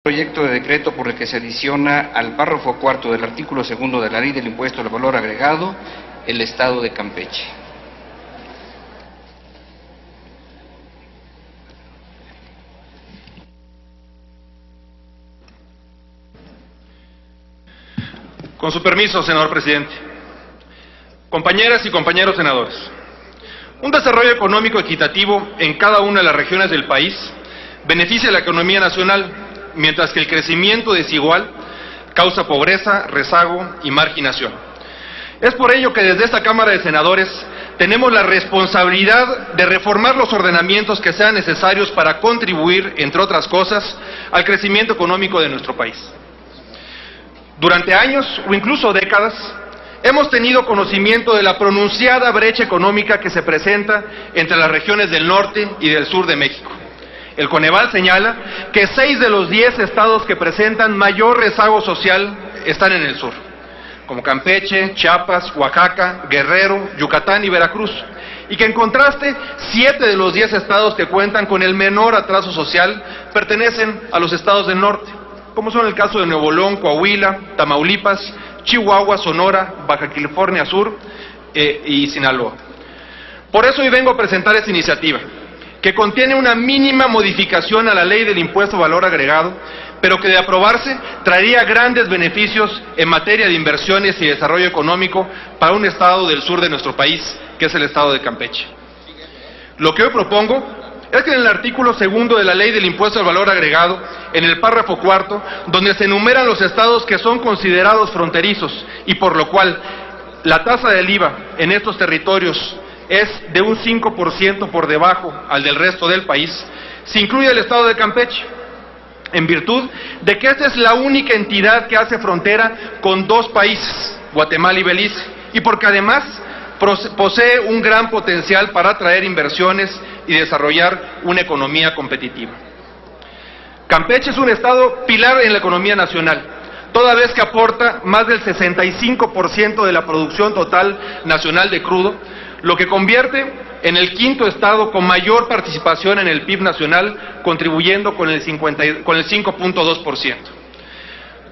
Proyecto de decreto por el que se adiciona al párrafo cuarto del artículo segundo de la Ley del Impuesto al Valor Agregado el Estado de Campeche. Con su permiso, senador presidente. Compañeras y compañeros senadores, un desarrollo económico equitativo en cada una de las regiones del país beneficia a la economía nacional, mientras que el crecimiento desigual causa pobreza, rezago y marginación. Es por ello que desde esta Cámara de Senadores tenemos la responsabilidad de reformar los ordenamientos que sean necesarios para contribuir, entre otras cosas, al crecimiento económico de nuestro país. Durante años o incluso décadas, hemos tenido conocimiento de la pronunciada brecha económica que se presenta entre las regiones del norte y del sur de México. El Coneval señala que 6 de los 10 estados que presentan mayor rezago social están en el sur, como Campeche, Chiapas, Oaxaca, Guerrero, Yucatán y Veracruz, y que en contraste 7 de los 10 estados que cuentan con el menor atraso social pertenecen a los estados del norte, como son el caso de Nuevo León, Coahuila, Tamaulipas, Chihuahua, Sonora, Baja California Sur y Sinaloa. Por eso hoy vengo a presentar esta iniciativa, que contiene una mínima modificación a la Ley del Impuesto al Valor Agregado, pero que de aprobarse traería grandes beneficios en materia de inversiones y desarrollo económico para un estado del sur de nuestro país, que es el estado de Campeche. Lo que hoy propongo es que en el artículo segundo de la Ley del Impuesto al Valor Agregado, en el párrafo cuarto, donde se enumeran los estados que son considerados fronterizos y por lo cual la tasa del IVA en estos territorios es de un 5% por debajo al del resto del país, se incluye el estado de Campeche, en virtud de que esta es la única entidad que hace frontera con 2 países, Guatemala y Belice, y porque además posee un gran potencial para atraer inversiones y desarrollar una economía competitiva. Campeche es un estado pilar en la economía nacional, toda vez que aporta más del 65% de la producción total nacional de crudo, lo que convierte en el 5º estado con mayor participación en el PIB nacional, contribuyendo con el 5.2%.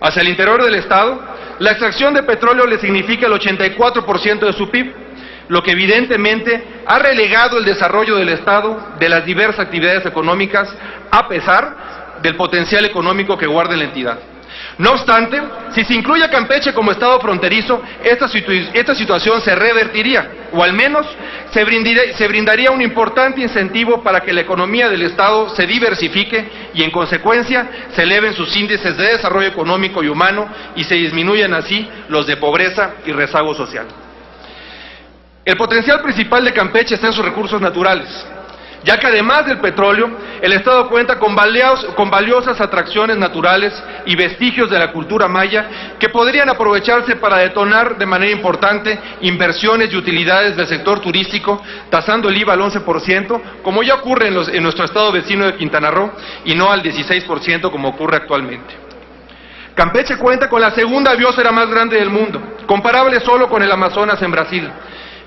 Hacia el interior del estado, la extracción de petróleo le significa el 84% de su PIB, lo que evidentemente ha relegado el desarrollo del estado de las diversas actividades económicas, a pesar del potencial económico que guarda la entidad. No obstante, si se incluye a Campeche como estado fronterizo, esta situación se revertiría, o al menos se brindaría un importante incentivo para que la economía del estado se diversifique y en consecuencia se eleven sus índices de desarrollo económico y humano y se disminuyan así los de pobreza y rezago social. El potencial principal de Campeche está en sus recursos naturales, ya que además del petróleo, el estado cuenta con valiosas atracciones naturales y vestigios de la cultura maya que podrían aprovecharse para detonar de manera importante inversiones y utilidades del sector turístico, tasando el IVA al 11%, como ya ocurre en nuestro estado vecino de Quintana Roo, y no al 16% como ocurre actualmente. Campeche cuenta con la segunda biosfera más grande del mundo, comparable solo con el Amazonas en Brasil,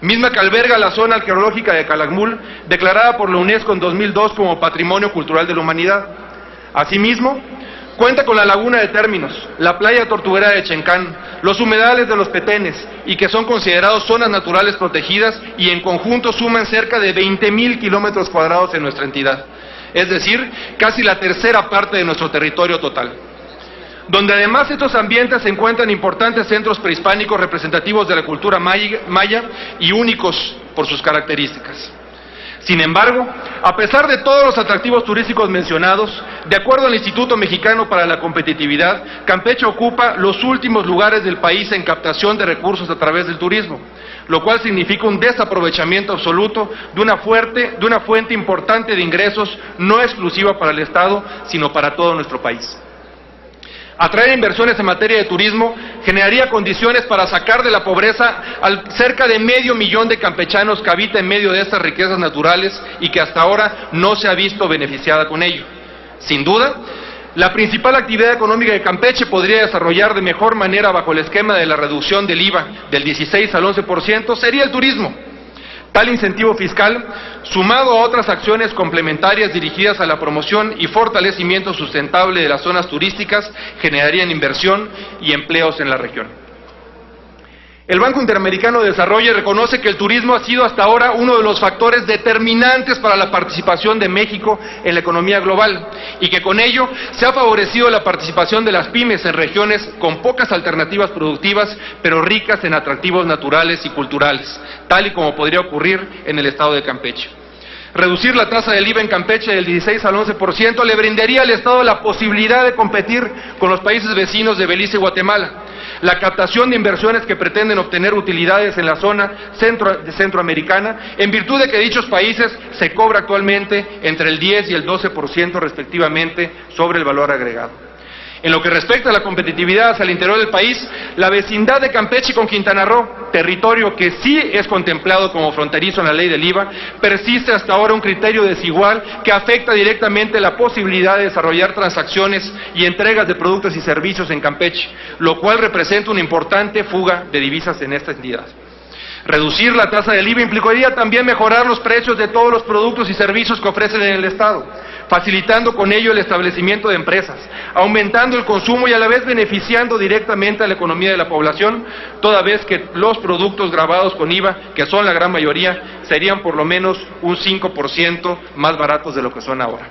misma que alberga la zona arqueológica de Calakmul, declarada por la UNESCO en 2002 como Patrimonio Cultural de la Humanidad. Asimismo, cuenta con la laguna de Términos, la playa tortuguera de Chencán, los humedales de los Petenes, y que son considerados zonas naturales protegidas y en conjunto suman cerca de 20,000 kilómetros cuadrados en nuestra entidad, es decir, casi la tercera parte de nuestro territorio total, donde además estos ambientes se encuentran importantes centros prehispánicos representativos de la cultura maya y únicos por sus características. Sin embargo, a pesar de todos los atractivos turísticos mencionados, de acuerdo al Instituto Mexicano para la Competitividad, Campeche ocupa los últimos lugares del país en captación de recursos a través del turismo, lo cual significa un desaprovechamiento absoluto de una fuente importante de ingresos no exclusiva para el Estado, sino para todo nuestro país. Atraer inversiones en materia de turismo generaría condiciones para sacar de la pobreza al cerca de 500,000 de campechanos que habitan en medio de estas riquezas naturales y que hasta ahora no se ha visto beneficiada con ello. Sin duda, la principal actividad económica de Campeche podría desarrollar de mejor manera bajo el esquema de la reducción del IVA del 16 al 11% sería el turismo. Tal incentivo fiscal, sumado a otras acciones complementarias dirigidas a la promoción y fortalecimiento sustentable de las zonas turísticas, generarían inversión y empleos en la región. El Banco Interamericano de Desarrollo reconoce que el turismo ha sido hasta ahora uno de los factores determinantes para la participación de México en la economía global y que con ello se ha favorecido la participación de las pymes en regiones con pocas alternativas productivas, pero ricas en atractivos naturales y culturales, tal y como podría ocurrir en el estado de Campeche. Reducir la tasa del IVA en Campeche del 16 al 11% le brindaría al Estado la posibilidad de competir con los países vecinos de Belice y Guatemala. La captación de inversiones que pretenden obtener utilidades en la zona centroamericana, en virtud de que dichos países se cobra actualmente entre el 10 y el 12% respectivamente sobre el valor agregado. En lo que respecta a la competitividad hacia el interior del país, la vecindad de Campeche con Quintana Roo, territorio que sí es contemplado como fronterizo en la ley del IVA, persiste hasta ahora un criterio desigual que afecta directamente la posibilidad de desarrollar transacciones y entregas de productos y servicios en Campeche, lo cual representa una importante fuga de divisas en esta entidad. Reducir la tasa del IVA implicaría también mejorar los precios de todos los productos y servicios que ofrecen en el Estado, facilitando con ello el establecimiento de empresas, aumentando el consumo y a la vez beneficiando directamente a la economía de la población, toda vez que los productos gravados con IVA, que son la gran mayoría, serían por lo menos un 5% más baratos de lo que son ahora.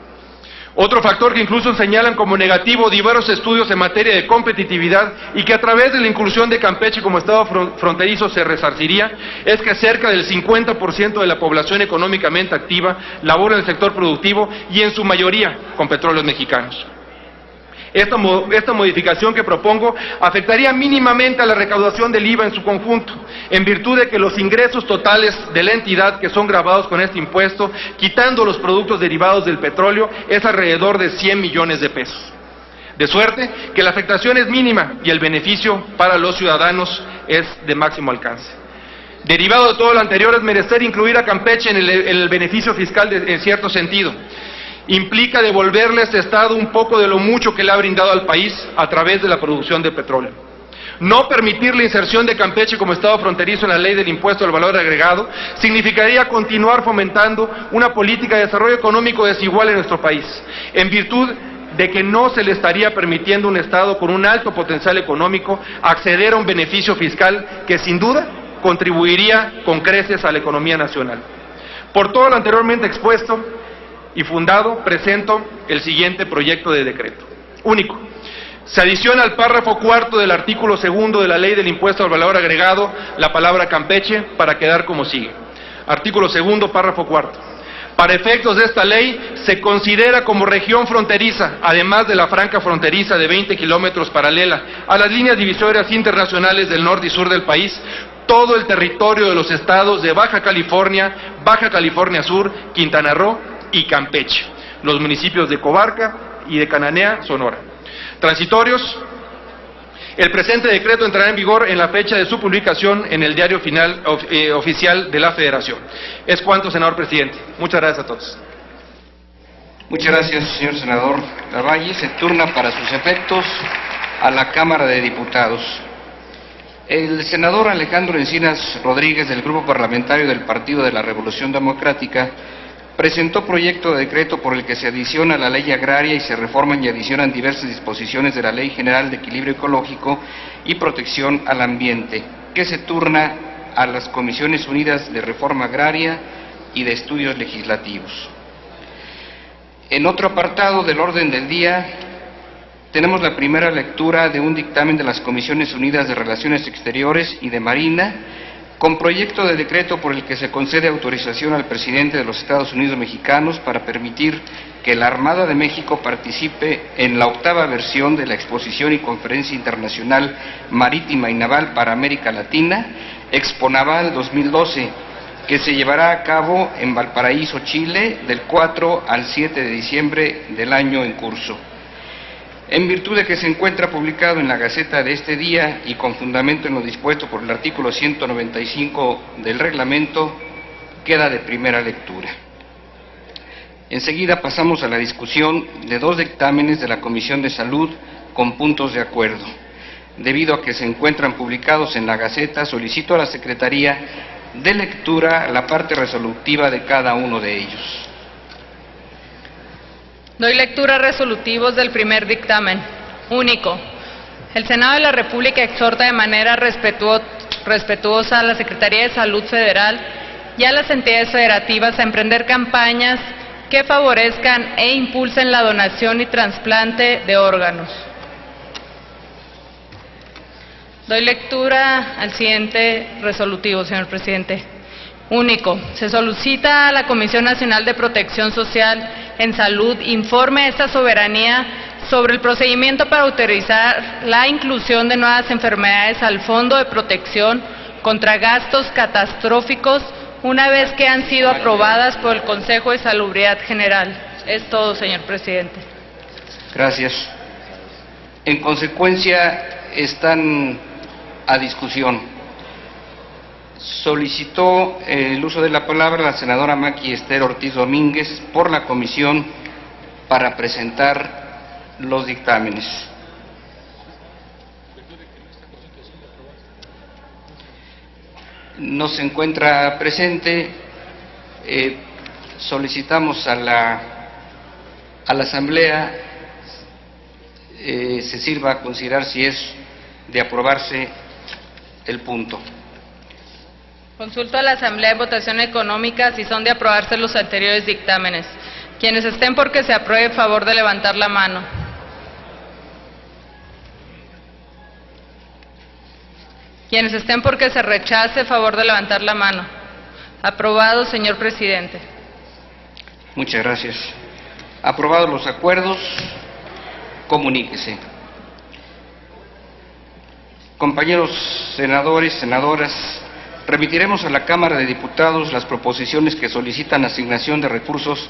Otro factor que incluso señalan como negativo diversos estudios en materia de competitividad y que a través de la inclusión de Campeche como estado fronterizo se resarciría, es que cerca del 50% de la población económicamente activa labora en el sector productivo y en su mayoría con petróleos mexicanos. Esta modificación que propongo afectaría mínimamente a la recaudación del IVA en su conjunto, en virtud de que los ingresos totales de la entidad que son gravados con este impuesto, quitando los productos derivados del petróleo, es alrededor de 100 millones de pesos. De suerte que la afectación es mínima y el beneficio para los ciudadanos es de máximo alcance. Derivado de todo lo anterior, es menester incluir a Campeche en el beneficio fiscal en cierto sentido. Implica devolverle a este Estado un poco de lo mucho que le ha brindado al país a través de la producción de petróleo. No permitir la inserción de Campeche como Estado fronterizo en la ley del impuesto al valor agregado significaría continuar fomentando una política de desarrollo económico desigual en nuestro país, en virtud de que no se le estaría permitiendo a un Estado con un alto potencial económico acceder a un beneficio fiscal que sin duda contribuiría con creces a la economía nacional. Por todo lo anteriormente expuesto y fundado, presento el siguiente proyecto de decreto. Único. Se adiciona al párrafo cuarto del artículo 2 de la Ley del Impuesto al Valor Agregado la palabra Campeche para quedar como sigue. Artículo 2, párrafo cuarto. Para efectos de esta ley, se considera como región fronteriza, además de la franja fronteriza de 20 kilómetros paralela a las líneas divisorias internacionales del norte y sur del país, todo el territorio de los estados de Baja California Sur, Quintana Roo y Campeche, los municipios de Cobarca y de Cananea, Sonora. Transitorios. El presente decreto entrará en vigor en la fecha de su publicación en el diario oficial de la Federación. Es cuanto, senador presidente. Muchas gracias a todos. Muchas gracias, señor senador Lavalle. Se turna para sus efectos a la Cámara de Diputados. El senador Alejandro Encinas Rodríguez, del Grupo Parlamentario del Partido de la Revolución Democrática, presentó proyecto de decreto por el que se adiciona a la ley agraria y se reforman y adicionan diversas disposiciones de la Ley General de Equilibrio Ecológico y Protección al Ambiente, que se turna a las Comisiones Unidas de Reforma Agraria y de Estudios Legislativos. En otro apartado del orden del día, tenemos la primera lectura de un dictamen de las Comisiones Unidas de Relaciones Exteriores y de Marina, con proyecto de decreto por el que se concede autorización al presidente de los Estados Unidos mexicanos para permitir que la Armada de México participe en la 8ª versión de la Exposición y Conferencia Internacional Marítima y Naval para América Latina, Exponaval 2012, que se llevará a cabo en Valparaíso, Chile, del 4 al 7 de diciembre del año en curso. En virtud de que se encuentra publicado en la Gaceta de este día y con fundamento en lo dispuesto por el artículo 195 del reglamento, queda de primera lectura. Enseguida pasamos a la discusión de 2 dictámenes de la Comisión de Salud con puntos de acuerdo. Debido a que se encuentran publicados en la Gaceta, solicito a la Secretaría de lectura la parte resolutiva de cada uno de ellos. Doy lectura a resolutivos del primer dictamen. Único. El Senado de la República exhorta de manera respetuosa a la Secretaría de Salud Federal y a las entidades federativas a emprender campañas que favorezcan e impulsen la donación y trasplante de órganos. Doy lectura al siguiente resolutivo, señor presidente. Único. Se solicita a la Comisión Nacional de Protección Social en Salud informe a esta soberanía sobre el procedimiento para autorizar la inclusión de nuevas enfermedades al Fondo de Protección contra Gastos Catastróficos una vez que han sido aprobadas por el Consejo de Salubridad General. Es todo, señor presidente. Gracias. En consecuencia, están a discusión. Solicitó el uso de la palabra la senadora Maqui Esther Ortiz Domínguez por la comisión para presentar los dictámenes. No se encuentra presente. Solicitamos a la Asamblea se sirva a considerar si es de aprobarse el punto. Consulto a la Asamblea en votación económica si son de aprobarse los anteriores dictámenes. Quienes estén por que se apruebe, favor de levantar la mano. Quienes estén por que se rechace, favor de levantar la mano. Aprobado, señor presidente. Muchas gracias. Aprobados los acuerdos, comuníquese. Compañeros senadores, senadoras, remitiremos a la Cámara de Diputados las proposiciones que solicitan asignación de recursos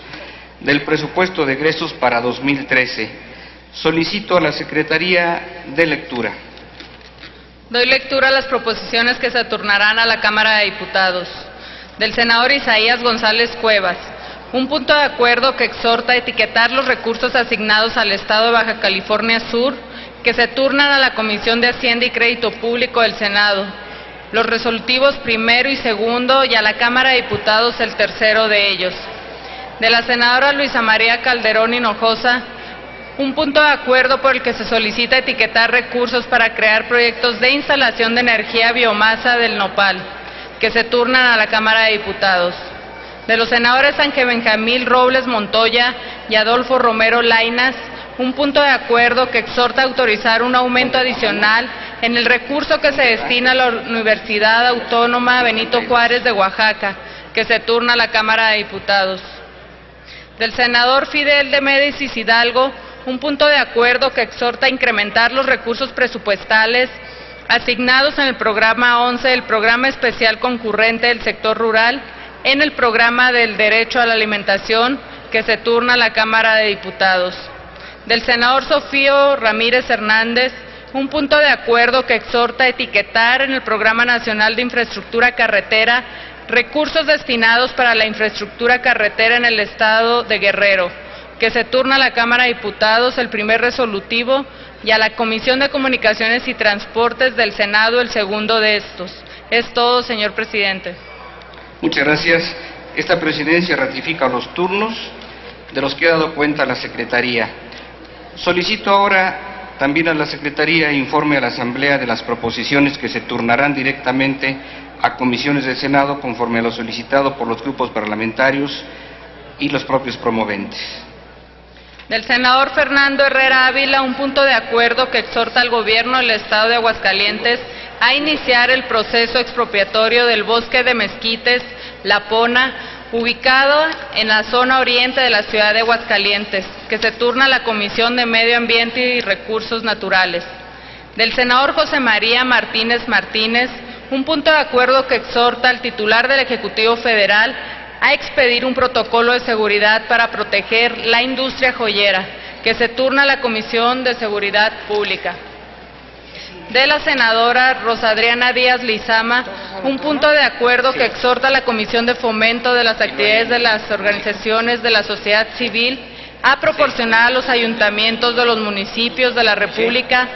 del presupuesto de egresos para 2013. Solicito a la Secretaría de lectura. Doy lectura a las proposiciones que se turnarán a la Cámara de Diputados. Del senador Isaías González Cuevas. Un punto de acuerdo que exhorta a etiquetar los recursos asignados al Estado de Baja California Sur que se turnan a la Comisión de Hacienda y Crédito Público del Senado. Los resolutivos primero y segundo y a la Cámara de Diputados el tercero de ellos. De la senadora Luisa María Calderón Hinojosa, un punto de acuerdo por el que se solicita etiquetar recursos para crear proyectos de instalación de energía biomasa del nopal, que se turnan a la Cámara de Diputados. De los senadores Ángel Benjamín Robles Montoya y Adolfo Romero Lainas, un punto de acuerdo que exhorta a autorizar un aumento adicional en el recurso que se destina a la Universidad Autónoma Benito Juárez de Oaxaca, que se turna a la Cámara de Diputados. Del senador Fidel de Médicis Hidalgo, un punto de acuerdo que exhorta a incrementar los recursos presupuestales asignados en el programa 11 del Programa Especial Concurrente del Sector Rural en el programa del Derecho a la Alimentación, que se turna a la Cámara de Diputados. Del senador Sofío Ramírez Hernández, un punto de acuerdo que exhorta a etiquetar en el Programa Nacional de Infraestructura Carretera recursos destinados para la infraestructura carretera en el estado de Guerrero, que se turna a la Cámara de Diputados el primer resolutivo y a la Comisión de Comunicaciones y Transportes del Senado el segundo de estos. Es todo, señor presidente. Muchas gracias. Esta presidencia ratifica los turnos de los que ha dado cuenta la Secretaría. Solicito ahora también a la Secretaría informe a la Asamblea de las proposiciones que se turnarán directamente a comisiones del Senado conforme a lo solicitado por los grupos parlamentarios y los propios promoventes. Del senador Fernando Herrera Ávila, un punto de acuerdo que exhorta al gobierno del Estado de Aguascalientes a iniciar el proceso expropiatorio del bosque de mezquites La Pona, ubicado en la zona oriente de la ciudad de Aguascalientes, que se turna a la Comisión de Medio Ambiente y Recursos Naturales. Del senador José María Martínez Martínez, un punto de acuerdo que exhorta al titular del Ejecutivo Federal a expedir un protocolo de seguridad para proteger la industria joyera, que se turna a la Comisión de Seguridad Pública. De la senadora Rosa Adriana Díaz Lizama, un punto de acuerdo que exhorta a la Comisión de Fomento de las Actividades de las Organizaciones de la Sociedad Civil a proporcionar a los ayuntamientos de los municipios de la República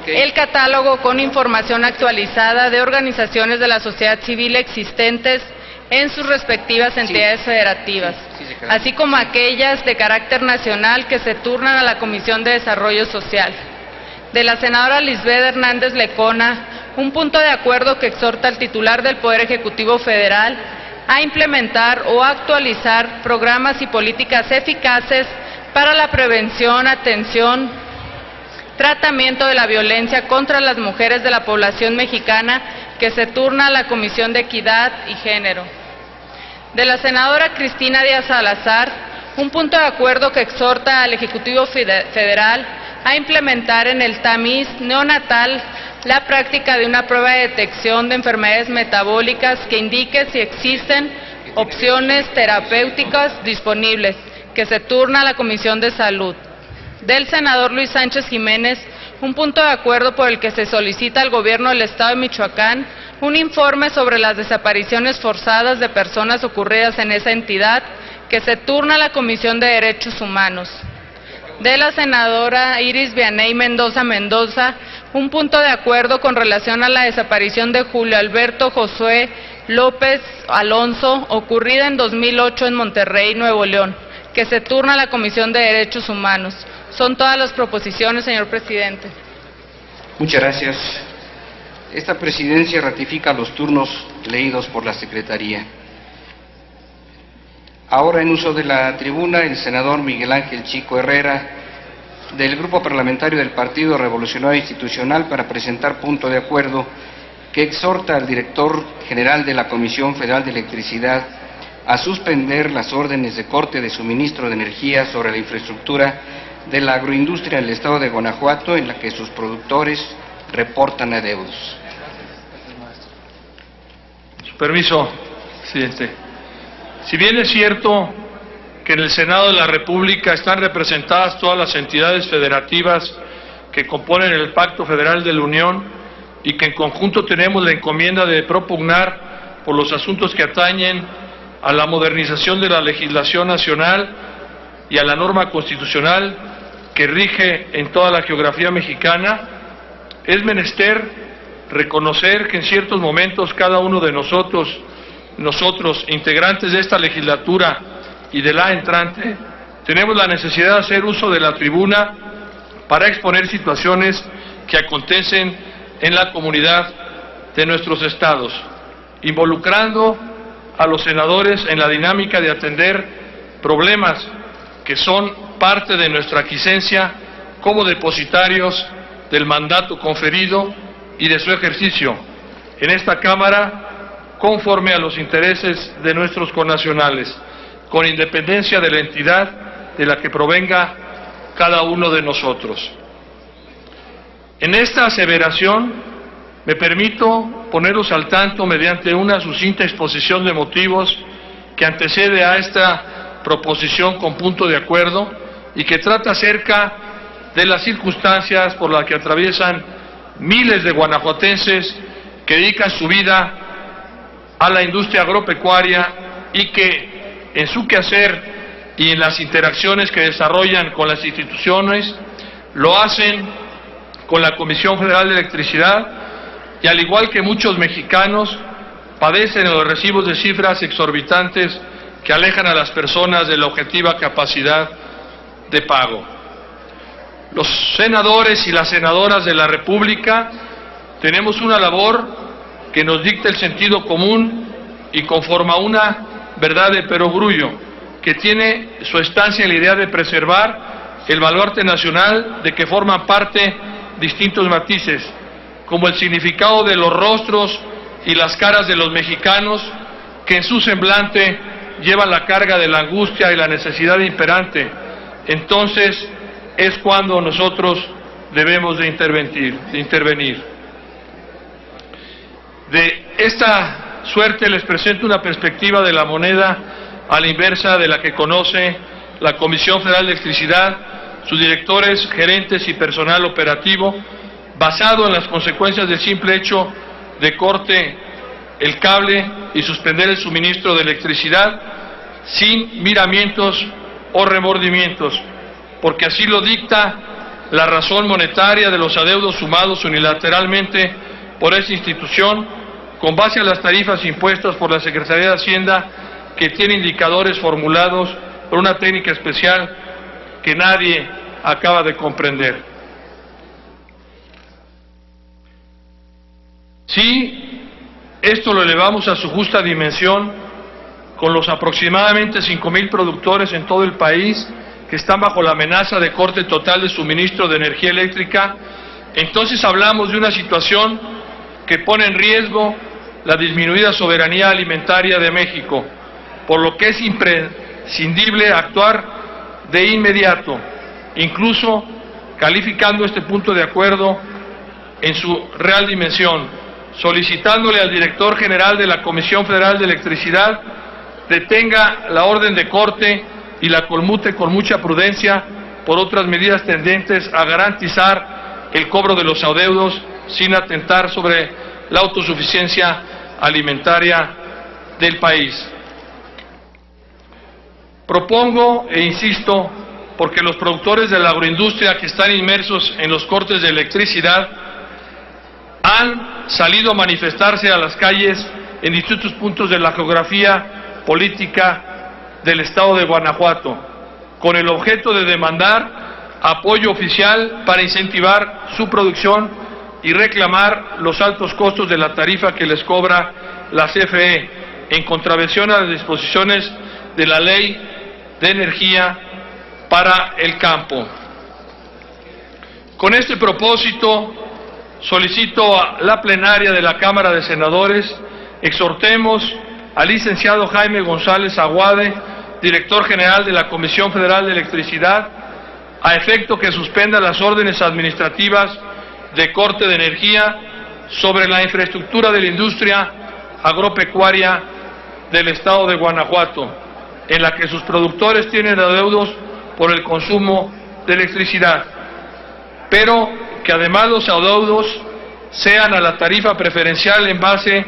el catálogo con información actualizada de organizaciones de la sociedad civil existentes en sus respectivas entidades federativas, así como aquellas de carácter nacional que se turnan a la Comisión de Desarrollo Social. De la senadora Lisbeth Hernández Lecona, un punto de acuerdo que exhorta al titular del Poder Ejecutivo Federal a implementar o actualizar programas y políticas eficaces para la prevención, atención, tratamiento de la violencia contra las mujeres de la población mexicana que se turna a la Comisión de Equidad y Género. De la senadora Cristina Díaz Salazar, un punto de acuerdo que exhorta al Ejecutivo Federal a implementar en el tamiz neonatal la práctica de una prueba de detección de enfermedades metabólicas que indique si existen opciones terapéuticas disponibles, que se turna a la Comisión de Salud. Del senador Luis Sánchez Jiménez, un punto de acuerdo por el que se solicita al Gobierno del Estado de Michoacán un informe sobre las desapariciones forzadas de personas ocurridas en esa entidad, que se turna a la Comisión de Derechos Humanos. De la senadora Iris Vianey Mendoza, un punto de acuerdo con relación a la desaparición de Julio Alberto Josué López Alonso, ocurrida en 2008 en Monterrey, Nuevo León, que se turna a la Comisión de Derechos Humanos. Son todas las proposiciones, señor presidente. Muchas gracias. Esta presidencia ratifica los turnos leídos por la Secretaría. Ahora, en uso de la tribuna, el senador Miguel Ángel Chico Herrera, del Grupo Parlamentario del Partido Revolucionario Institucional, para presentar punto de acuerdo que exhorta al director general de la Comisión Federal de Electricidad a suspender las órdenes de corte de suministro de energía sobre la infraestructura de la agroindustria del estado de Guanajuato, en la que sus productores reportan adeudos. Su permiso, presidente. Si bien es cierto que en el Senado de la República están representadas todas las entidades federativas que componen el Pacto Federal de la Unión y que en conjunto tenemos la encomienda de propugnar por los asuntos que atañen a la modernización de la legislación nacional y a la norma constitucional que rige en toda la geografía mexicana, es menester reconocer que en ciertos momentos cada uno de nosotros, integrantes de esta legislatura y de la entrante, tenemos la necesidad de hacer uso de la tribuna para exponer situaciones que acontecen en la comunidad de nuestros estados, involucrando a los senadores en la dinámica de atender problemas que son parte de nuestra aquiescencia como depositarios del mandato conferido y de su ejercicio en esta Cámara conforme a los intereses de nuestros connacionales, con independencia de la entidad de la que provenga cada uno de nosotros. En esta aseveración me permito poneros al tanto mediante una sucinta exposición de motivos que antecede a esta proposición con punto de acuerdo y que trata acerca de las circunstancias por las que atraviesan miles de guanajuatenses que dedican su vida a la industria agropecuaria y que en su quehacer y en las interacciones que desarrollan con las instituciones lo hacen con la Comisión Federal de Electricidad y, al igual que muchos mexicanos, padecen los recibos de cifras exorbitantes que alejan a las personas de la objetiva capacidad de pago. Los senadores y las senadoras de la República tenemos una labor que nos dicta el sentido común y conforma una verdad de perogrullo que tiene su estancia en la idea de preservar el baluarte nacional de que forman parte distintos matices, como el significado de los rostros y las caras de los mexicanos que en su semblante llevan la carga de la angustia y la necesidad imperante. Entonces es cuando nosotros debemos de intervenir. De esta suerte les presento una perspectiva de la moneda a la inversa de la que conoce la Comisión Federal de Electricidad, sus directores, gerentes y personal operativo, basado en las consecuencias del simple hecho de corte el cable y suspender el suministro de electricidad sin miramientos o remordimientos, porque así lo dicta la razón monetaria de los adeudos sumados unilateralmente por esta institución con base a las tarifas impuestas por la Secretaría de Hacienda, que tiene indicadores formulados por una técnica especial que nadie acaba de comprender. Si esto lo elevamos a su justa dimensión, con los aproximadamente 5,000 productores en todo el país que están bajo la amenaza de corte total de suministro de energía eléctrica, entonces hablamos de una situación que pone en riesgo la disminuida soberanía alimentaria de México, por lo que es imprescindible actuar de inmediato, incluso calificando este punto de acuerdo en su real dimensión, solicitándole al director general de la Comisión Federal de Electricidad detenga la orden de corte y la conmute con mucha prudencia por otras medidas tendentes a garantizar el cobro de los adeudos sin atentar sobre la autosuficiencia alimentaria del país. Propongo e insisto, porque los productores de la agroindustria que están inmersos en los cortes de electricidad han salido a manifestarse a las calles en distintos puntos de la geografía política del estado de Guanajuato, con el objeto de demandar apoyo oficial para incentivar su producción y reclamar los altos costos de la tarifa que les cobra la CFE, en contravención a las disposiciones de la Ley de Energía para el Campo. Con este propósito, solicito a la plenaria de la Cámara de Senadores exhortemos al licenciado Jaime González Aguade, director general de la Comisión Federal de Electricidad, a efecto que suspenda las órdenes administrativas de corte de energía sobre la infraestructura de la industria agropecuaria del estado de Guanajuato, en la que sus productores tienen adeudos por el consumo de electricidad, pero que además los adeudos sean a la tarifa preferencial en base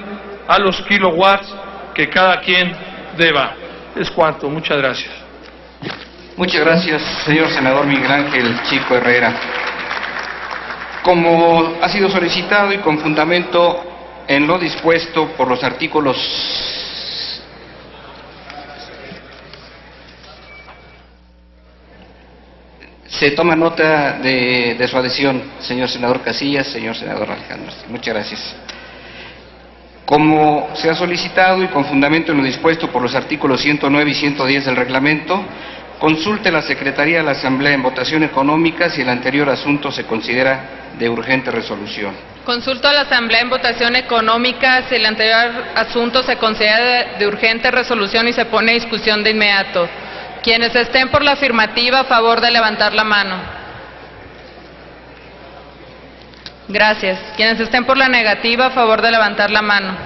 a los kilowatts que cada quien deba. Es cuanto. Muchas gracias. Muchas gracias, señor senador Miguel Ángel Chico Herrera. Como ha sido solicitado y con fundamento en lo dispuesto por los artículos se toma nota de su adhesión, señor senador Casillas, señor senador Alejandro. Muchas gracias. Como se ha solicitado y con fundamento en lo dispuesto por los artículos 109 y 110 del reglamento, consulte la Secretaría de la Asamblea en votación económica si el anterior asunto se considera de urgente resolución. Consulto a la Asamblea en votación económica si el anterior asunto se considera de urgente resolución y se pone a discusión de inmediato. Quienes estén por la afirmativa, a favor de levantar la mano. Gracias. Quienes estén por la negativa, a favor de levantar la mano.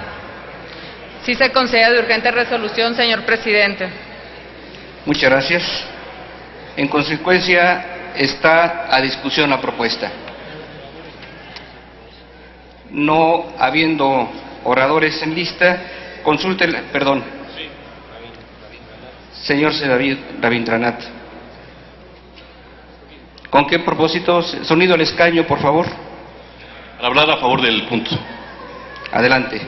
Sí se considera de urgente resolución, señor presidente. Muchas gracias. En consecuencia, está a discusión la propuesta. No habiendo oradores en lista, consulte, señor Rabindranath. ¿Con qué propósito? Sonido al escaño, por favor. Para hablar a favor del punto. Adelante.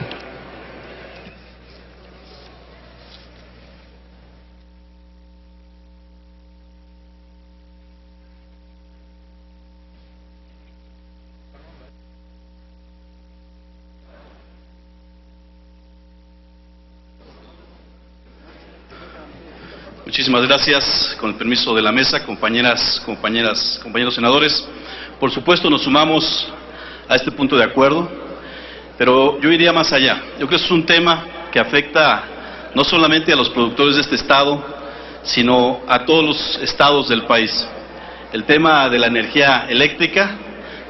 Muchísimas gracias. Con el permiso de la mesa, compañeros senadores, por supuesto nos sumamos a este punto de acuerdo, pero yo iría más allá. Yo creo que es un tema que afecta no solamente a los productores de este estado, sino a todos los estados del país. El tema de la energía eléctrica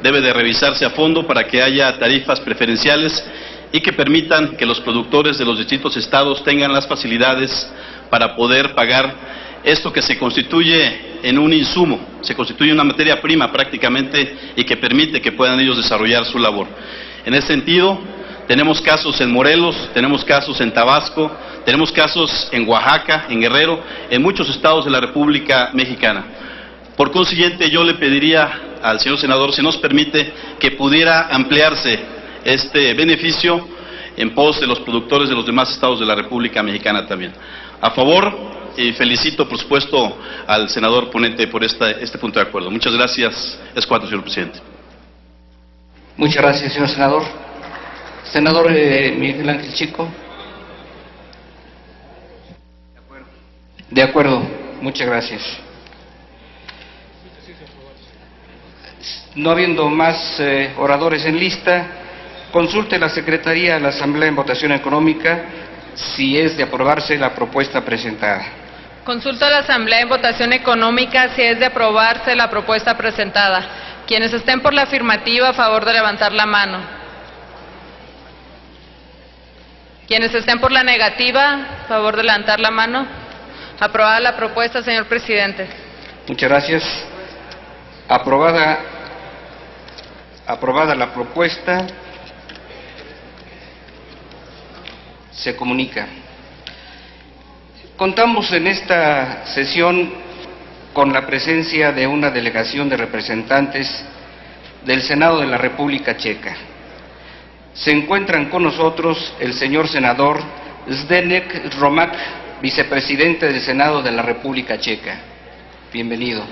debe de revisarse a fondo para que haya tarifas preferenciales y que permitan que los productores de los distintos estados tengan las facilidades para poder pagar esto que se constituye en un insumo, se constituye una materia prima prácticamente y que permite que puedan ellos desarrollar su labor. En ese sentido, tenemos casos en Morelos, tenemos casos en Tabasco, tenemos casos en Oaxaca, en Guerrero, en muchos estados de la República Mexicana. Por consiguiente, yo le pediría al señor senador si nos permite que pudiera ampliarse este beneficio en pos de los productores de los demás estados de la República Mexicana también. A favor, y felicito por supuesto al senador ponente por este punto de acuerdo. Muchas gracias. Es cuanto, señor presidente. Muchas gracias, señor senador. Senador Miguel Ángel Chico. De acuerdo, muchas gracias. No habiendo más oradores en lista, consulte la Secretaría de la Asamblea en votación económica si es de aprobarse la propuesta presentada. Consulto a la Asamblea en votación económica si es de aprobarse la propuesta presentada. Quienes estén por la afirmativa, a favor de levantar la mano. Quienes estén por la negativa, a favor de levantar la mano. Aprobada la propuesta, señor presidente. Muchas gracias. Aprobada la propuesta. Se comunica. Contamos en esta sesión con la presencia de una delegación de representantes del Senado de la República Checa. Se encuentran con nosotros el señor senador Zdeněk Romak, vicepresidente del Senado de la República Checa. Bienvenido.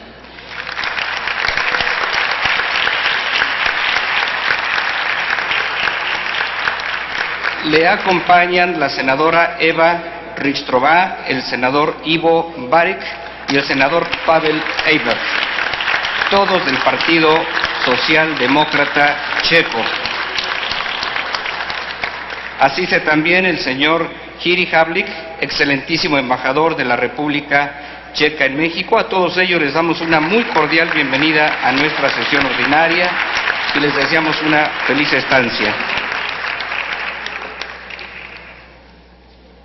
Le acompañan la senadora Eva Ristrová, el senador Ivo Barek y el senador Pavel Eibert, todos del Partido Socialdemócrata Checo. Asiste también el señor Jiří Havlík, excelentísimo embajador de la República Checa en México. A todos ellos les damos una muy cordial bienvenida a nuestra sesión ordinaria y les deseamos una feliz estancia.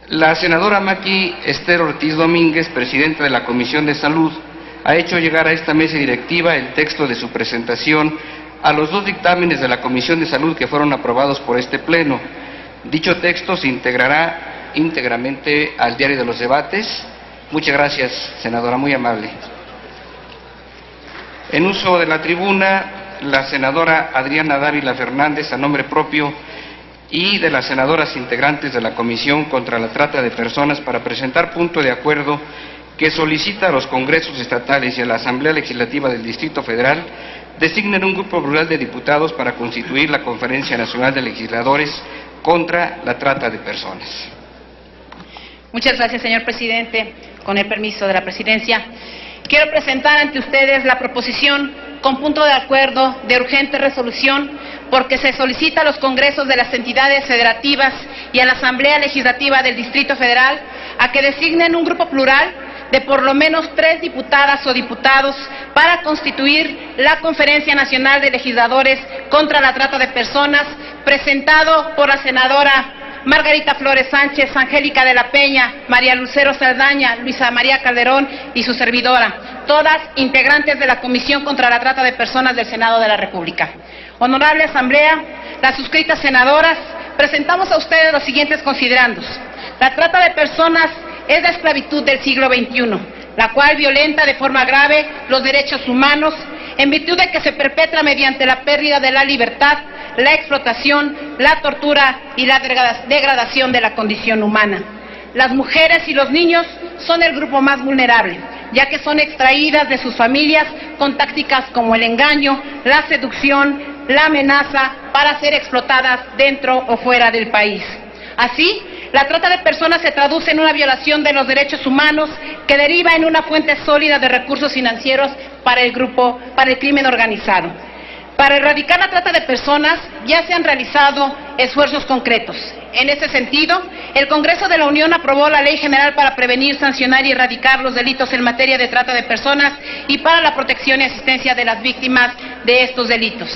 La senadora Maqui Esther Ortiz Domínguez, presidenta de la Comisión de Salud, ha hecho llegar a esta mesa directiva el texto de su presentación a los dos dictámenes de la Comisión de Salud que fueron aprobados por este Pleno. Dicho texto se integrará íntegramente al diario de los debates. Muchas gracias, senadora, muy amable. En uso de la tribuna, la senadora Adriana Dávila Fernández, a nombre propio y de las senadoras integrantes de la Comisión contra la Trata de Personas, para presentar punto de acuerdo que solicita a los congresos estatales y a la Asamblea Legislativa del Distrito Federal designen un grupo plural de diputados para constituir la Conferencia Nacional de Legisladores contra la Trata de Personas. Muchas gracias, señor presidente. Con el permiso de la presidencia, quiero presentar ante ustedes la proposición con punto de acuerdo de urgente resolución, porque se solicita a los congresos de las entidades federativas y a la Asamblea Legislativa del Distrito Federal a que designen un grupo plural de por lo menos 3 diputadas o diputados para constituir la Conferencia Nacional de Legisladores contra la Trata de Personas, presentado por la senadora Margarita Flores Sánchez, Angélica de la Peña, María Lucero Saldaña, Luisa María Calderón y su servidora, todas integrantes de la Comisión contra la Trata de Personas del Senado de la República. Honorable Asamblea, las suscritas senadoras, presentamos a ustedes los siguientes considerandos. La trata de personas es la esclavitud del siglo XXI, la cual violenta de forma grave los derechos humanos en virtud de que se perpetra mediante la pérdida de la libertad, la explotación, la tortura y la degradación de la condición humana. Las mujeres y los niños son el grupo más vulnerable, ya que son extraídas de sus familias con tácticas como el engaño, la seducción, la amenaza para ser explotadas dentro o fuera del país. Así, la trata de personas se traduce en una violación de los derechos humanos que deriva en una fuente sólida de recursos financieros para el crimen organizado. Para erradicar la trata de personas ya se han realizado esfuerzos concretos. En ese sentido, el Congreso de la Unión aprobó la Ley General para prevenir, sancionar y erradicar los delitos en materia de trata de personas y para la protección y asistencia de las víctimas de estos delitos.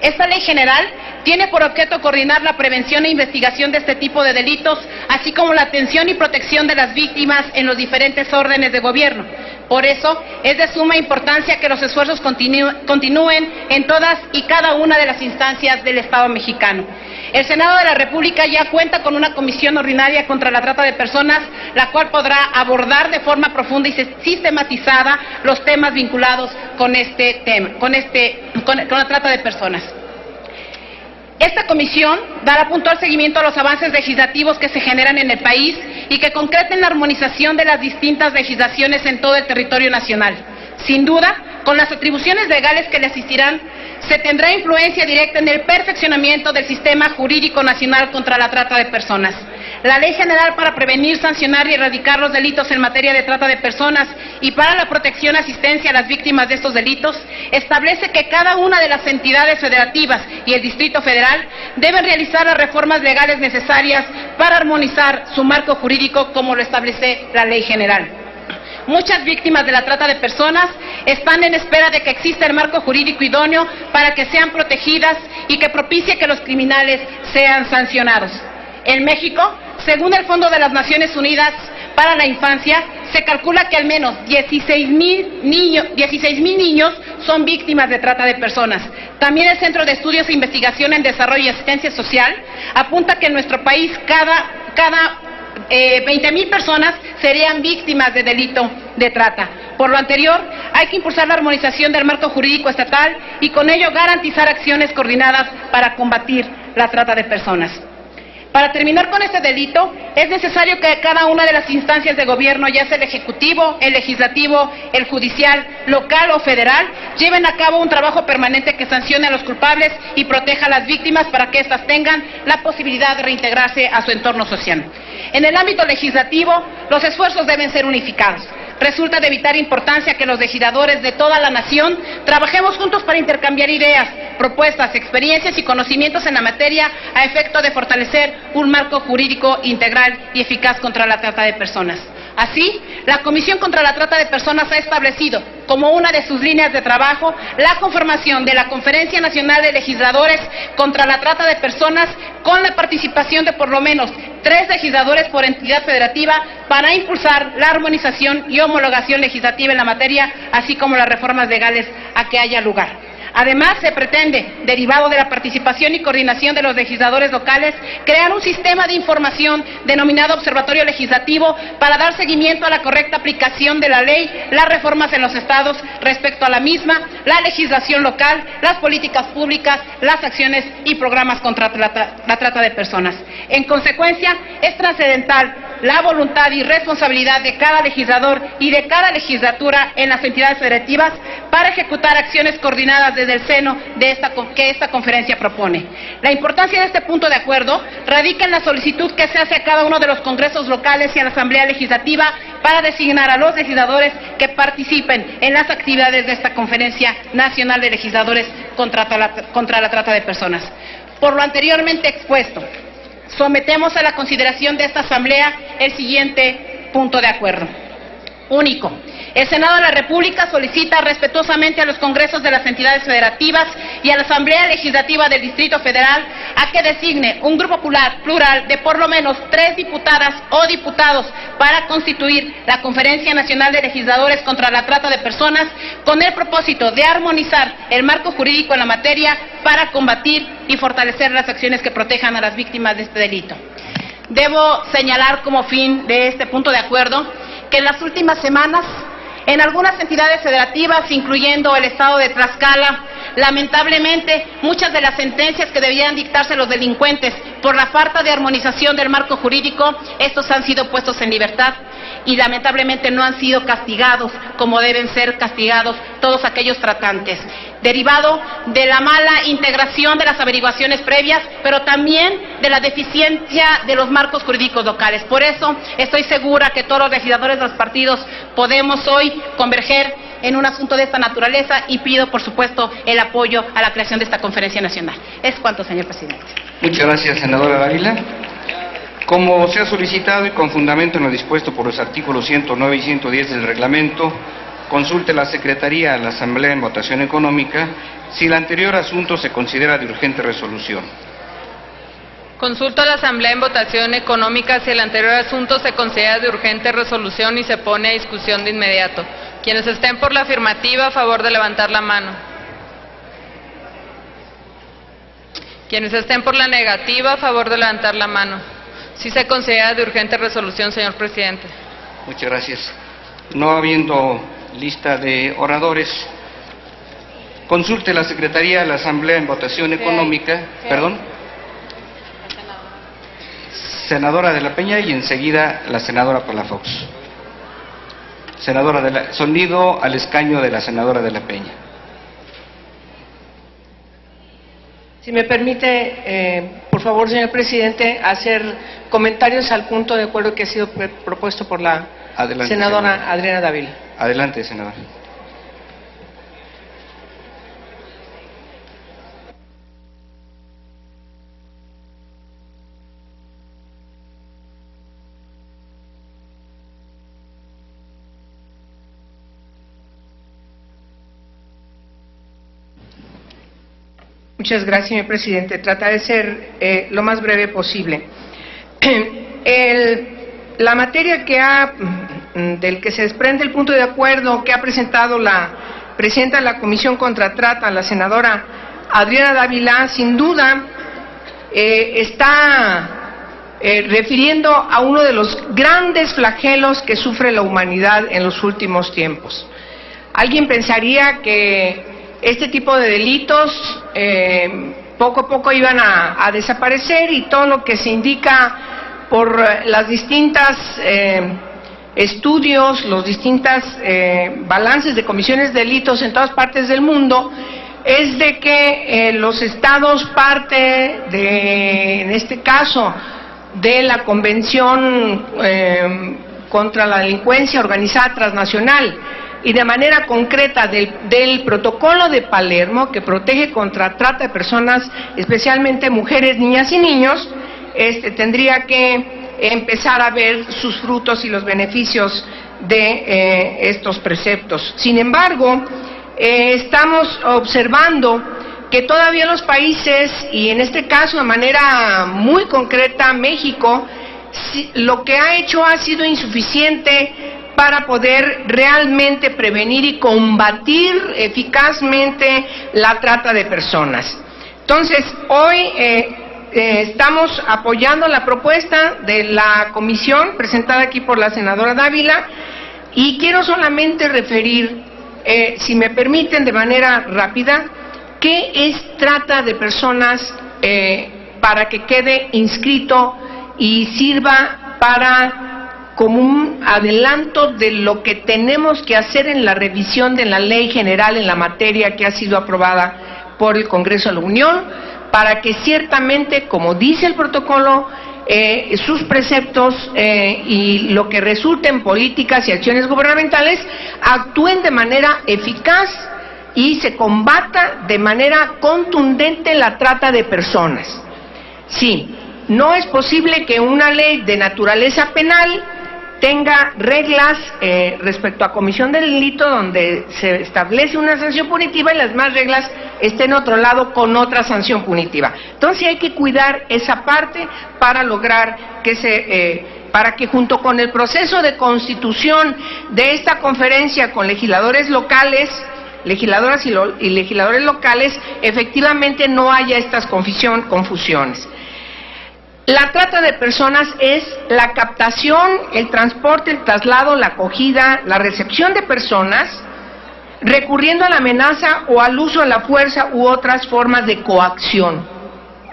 Esta ley general tiene por objeto coordinar la prevención e investigación de este tipo de delitos, así como la atención y protección de las víctimas en los diferentes órdenes de gobierno. Por eso, es de suma importancia que los esfuerzos continúen en todas y cada una de las instancias del Estado mexicano. El Senado de la República ya cuenta con una comisión ordinaria contra la trata de personas, la cual podrá abordar de forma profunda y sistematizada los temas vinculados con este tema, con la trata de personas. Esta comisión dará puntual seguimiento a los avances legislativos que se generan en el país y que concreten la armonización de las distintas legislaciones en todo el territorio nacional. Sin duda, con las atribuciones legales que le asistirán, se tendrá influencia directa en el perfeccionamiento del sistema jurídico nacional contra la trata de personas. La Ley General para prevenir, sancionar y erradicar los delitos en materia de trata de personas y para la protección y asistencia a las víctimas de estos delitos establece que cada una de las entidades federativas y el Distrito Federal deben realizar las reformas legales necesarias para armonizar su marco jurídico como lo establece la Ley General. Muchas víctimas de la trata de personas están en espera de que exista el marco jurídico idóneo para que sean protegidas y que propicie que los criminales sean sancionados. En México, según el Fondo de las Naciones Unidas para la Infancia, se calcula que al menos 16,000 niños son víctimas de trata de personas. También el Centro de Estudios e Investigación en Desarrollo y Asistencia Social apunta que en nuestro país cada 20,000 personas serían víctimas de delito de trata. Por lo anterior, hay que impulsar la armonización del marco jurídico estatal y con ello garantizar acciones coordinadas para combatir la trata de personas. Para terminar con este delito, es necesario que cada una de las instancias de gobierno, ya sea el Ejecutivo, el Legislativo, el Judicial, local o federal, lleven a cabo un trabajo permanente que sancione a los culpables y proteja a las víctimas para que éstas tengan la posibilidad de reintegrarse a su entorno social. En el ámbito legislativo, los esfuerzos deben ser unificados. Resulta de vital importancia que los legisladores de toda la nación trabajemos juntos para intercambiar ideas, propuestas, experiencias y conocimientos en la materia a efecto de fortalecer un marco jurídico integral y eficaz contra la trata de personas. Así, la Comisión contra la Trata de Personas ha establecido como una de sus líneas de trabajo la conformación de la Conferencia Nacional de Legisladores contra la Trata de Personas con la participación de por lo menos 3 legisladores por entidad federativa para impulsar la armonización y homologación legislativa en la materia, así como las reformas legales a que haya lugar. Además, se pretende, derivado de la participación y coordinación de los legisladores locales, crear un sistema de información denominado Observatorio Legislativo para dar seguimiento a la correcta aplicación de la ley, las reformas en los estados respecto a la misma, la legislación local, las políticas públicas, las acciones y programas contra la trata de personas. En consecuencia, es trascendental la voluntad y responsabilidad de cada legislador y de cada legislatura en las entidades federativas para ejecutar acciones coordinadas desde el seno de que esta conferencia propone. La importancia de este punto de acuerdo radica en la solicitud que se hace a cada uno de los congresos locales y a la Asamblea Legislativa para designar a los legisladores que participen en las actividades de esta Conferencia Nacional de Legisladores contra la Trata de Personas. Por lo anteriormente expuesto, sometemos a la consideración de esta Asamblea el siguiente punto de acuerdo. Único. El Senado de la República solicita respetuosamente a los congresos de las entidades federativas y a la Asamblea Legislativa del Distrito Federal a que designe un grupo plural de por lo menos 3 diputadas o diputados para constituir la Conferencia Nacional de Legisladores contra la Trata de Personas con el propósito de armonizar el marco jurídico en la materia para combatir y fortalecer las acciones que protejan a las víctimas de este delito. Debo señalar como fin de este punto de acuerdo que en las últimas semanas, en algunas entidades federativas, incluyendo el estado de Tlaxcala, lamentablemente, muchas de las sentencias que debían dictarse los delincuentes por la falta de armonización del marco jurídico, estos han sido puestos en libertad y lamentablemente no han sido castigados como deben ser castigados todos aquellos tratantes, derivado de la mala integración de las averiguaciones previas, pero también de la deficiencia de los marcos jurídicos locales. Por eso estoy segura que todos los legisladores de los partidos podemos hoy converger en un asunto de esta naturaleza y pido, por supuesto, el apoyo a la creación de esta Conferencia Nacional. Es cuanto, señor presidente. Muchas gracias, senadora Dávila. Como se ha solicitado y con fundamento en lo dispuesto por los artículos 109 y 110 del reglamento, consulte la Secretaría a la Asamblea en votación económica si el anterior asunto se considera de urgente resolución. Consulto a la Asamblea en votación económica si el anterior asunto se considera de urgente resolución y se pone a discusión de inmediato. Quienes estén por la afirmativa, a favor de levantar la mano. Quienes estén por la negativa, a favor de levantar la mano. Sí se considera de urgente resolución, señor presidente. Muchas gracias. No habiendo lista de oradores, consulte la Secretaría de la Asamblea en votación económica. Perdón. Senadora de la Peña y enseguida la senadora Palafox. Sonido al escaño de la senadora de la Peña. Si me permite, por favor, señor presidente, hacer comentarios al punto de acuerdo que ha sido propuesto por la senadora Adriana Dávila. Adelante, senadora. Muchas gracias, señor presidente. Trataré de ser lo más breve posible. La materia del que se desprende el punto de acuerdo que ha presentado la presidenta de la Comisión contra Trata, la senadora Adriana Dávila, sin duda está refiriendo a uno de los grandes flagelos que sufre la humanidad en los últimos tiempos. Alguien pensaría que este tipo de delitos poco a poco iban a desaparecer, y todo lo que se indica por las distintas estudios, los distintos balances de comisiones de delitos en todas partes del mundo, es de que los estados parte en este caso, de la Convención contra la Delincuencia Organizada Transnacional, y de manera concreta del Protocolo de Palermo, que protege contra trata de personas, especialmente mujeres, niñas y niños, tendría que empezar a ver sus frutos y los beneficios de estos preceptos. Sin embargo, estamos observando que todavía los países, y en este caso de manera muy concreta México, lo que ha hecho ha sido insuficiente para poder realmente prevenir y combatir eficazmente la trata de personas. Entonces, hoy estamos apoyando la propuesta de la comisión presentada aquí por la senadora Dávila, y quiero solamente referir, si me permiten de manera rápida, qué es trata de personas para que quede inscrito y sirva como un adelanto de lo que tenemos que hacer en la revisión de la ley general en la materia que ha sido aprobada por el Congreso de la Unión, para que ciertamente, como dice el protocolo, sus preceptos y lo que resulte en políticas y acciones gubernamentales actúen de manera eficaz y se combata de manera contundente la trata de personas. Sí, no es posible que una ley de naturaleza penal tenga reglas respecto a comisión del delito donde se establece una sanción punitiva y las demás reglas estén en otro lado con otra sanción punitiva. Entonces hay que cuidar esa parte para lograr que para que junto con el proceso de constitución de esta conferencia con legisladores locales, legisladoras y legisladores locales, efectivamente no haya estas confusiones. La trata de personas es la captación, el transporte, el traslado, la acogida, la recepción de personas, recurriendo a la amenaza o al uso de la fuerza u otras formas de coacción,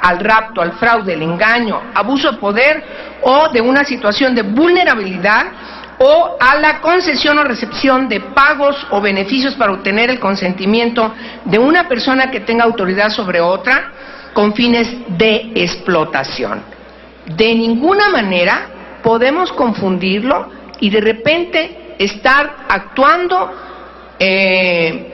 al rapto, al fraude, al engaño, abuso de poder o de una situación de vulnerabilidad, o a la concesión o recepción de pagos o beneficios para obtener el consentimiento de una persona que tenga autoridad sobre otra con fines de explotación. De ninguna manera podemos confundirlo y de repente estar actuando,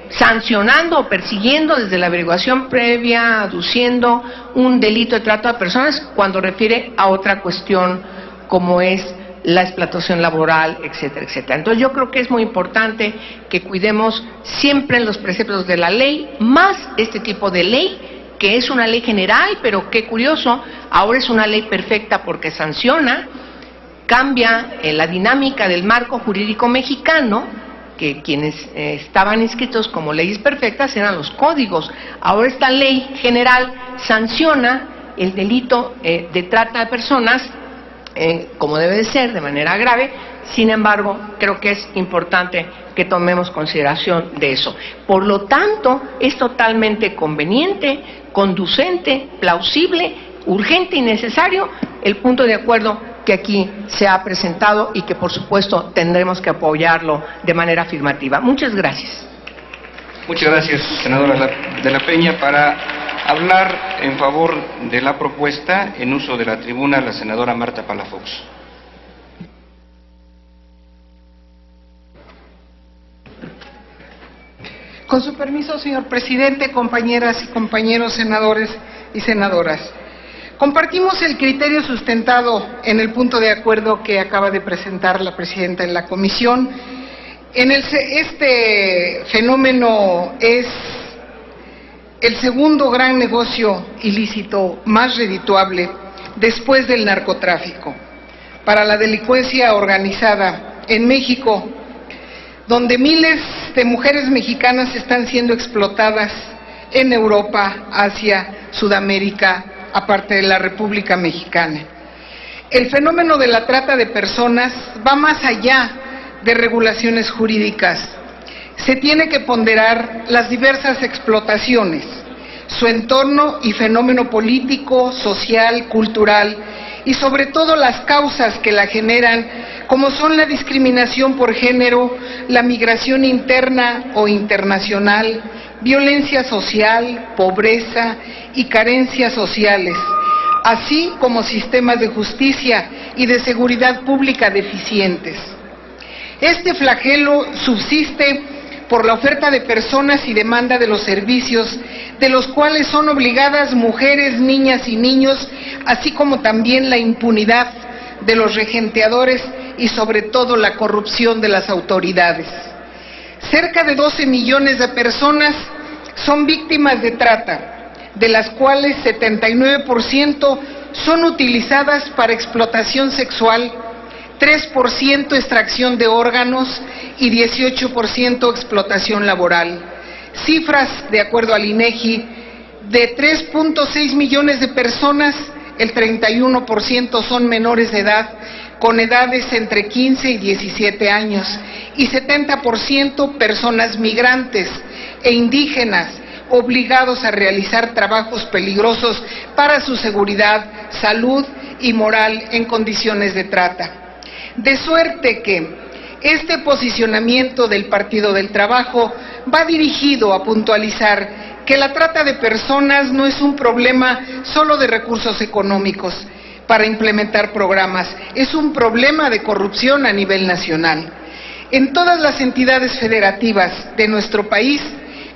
sancionando o persiguiendo desde la averiguación previa, aduciendo un delito de trata de personas cuando refiere a otra cuestión como es la explotación laboral, etcétera, etcétera. Entonces yo creo que es muy importante que cuidemos siempre los preceptos de la ley, más este tipo de ley, que es una ley general, pero qué curioso, ahora es una ley perfecta porque sanciona, cambia la dinámica del marco jurídico mexicano, que quienes estaban inscritos como leyes perfectas eran los códigos. Ahora esta ley general sanciona el delito de trata de personas como debe de ser, de manera grave. Sin embargo, creo que es importante que tomemos consideración de eso. Por lo tanto, es totalmente conveniente, conducente, plausible, urgente y necesario el punto de acuerdo que aquí se ha presentado y que por supuesto tendremos que apoyarlo de manera afirmativa. Muchas gracias. Muchas gracias, senadora de la Peña. Para hablar en favor de la propuesta, en uso de la tribuna, la senadora Marta Palafox. Con su permiso, señor presidente, compañeras y compañeros senadores y senadoras. Compartimos el criterio sustentado en el punto de acuerdo que acaba de presentar la presidenta en la comisión. Este fenómeno es el segundo gran negocio ilícito más redituable después del narcotráfico para la delincuencia organizada en México, donde miles de mujeres mexicanas están siendo explotadas en Europa, Asia, Sudamérica, aparte de la República Mexicana. El fenómeno de la trata de personas va más allá de regulaciones jurídicas. Se tiene que ponderar las diversas explotaciones, su entorno y fenómeno político, social, cultural y sobre todo las causas que la generan, como son la discriminación por género, la migración interna o internacional, violencia social, pobreza y carencias sociales, así como sistemas de justicia y de seguridad pública deficientes. Este flagelo subsiste por la oferta de personas y demanda de los servicios, de los cuales son obligadas mujeres, niñas y niños, así como también la impunidad de los regenteadores y sobre todo la corrupción de las autoridades. Cerca de 12 millones de personas son víctimas de trata, de las cuales 79% son utilizadas para explotación sexual, 3% extracción de órganos y 18% explotación laboral. Cifras, de acuerdo al INEGI, de 3.6 millones de personas, el 31% son menores de edad, con edades entre 15 y 17 años, y 70% personas migrantes e indígenas, obligados a realizar trabajos peligrosos para su seguridad, salud y moral en condiciones de trata. De suerte que este posicionamiento del Partido del Trabajo va dirigido a puntualizar que la trata de personas no es un problema solo de recursos económicos para implementar programas, es un problema de corrupción a nivel nacional. En todas las entidades federativas de nuestro país,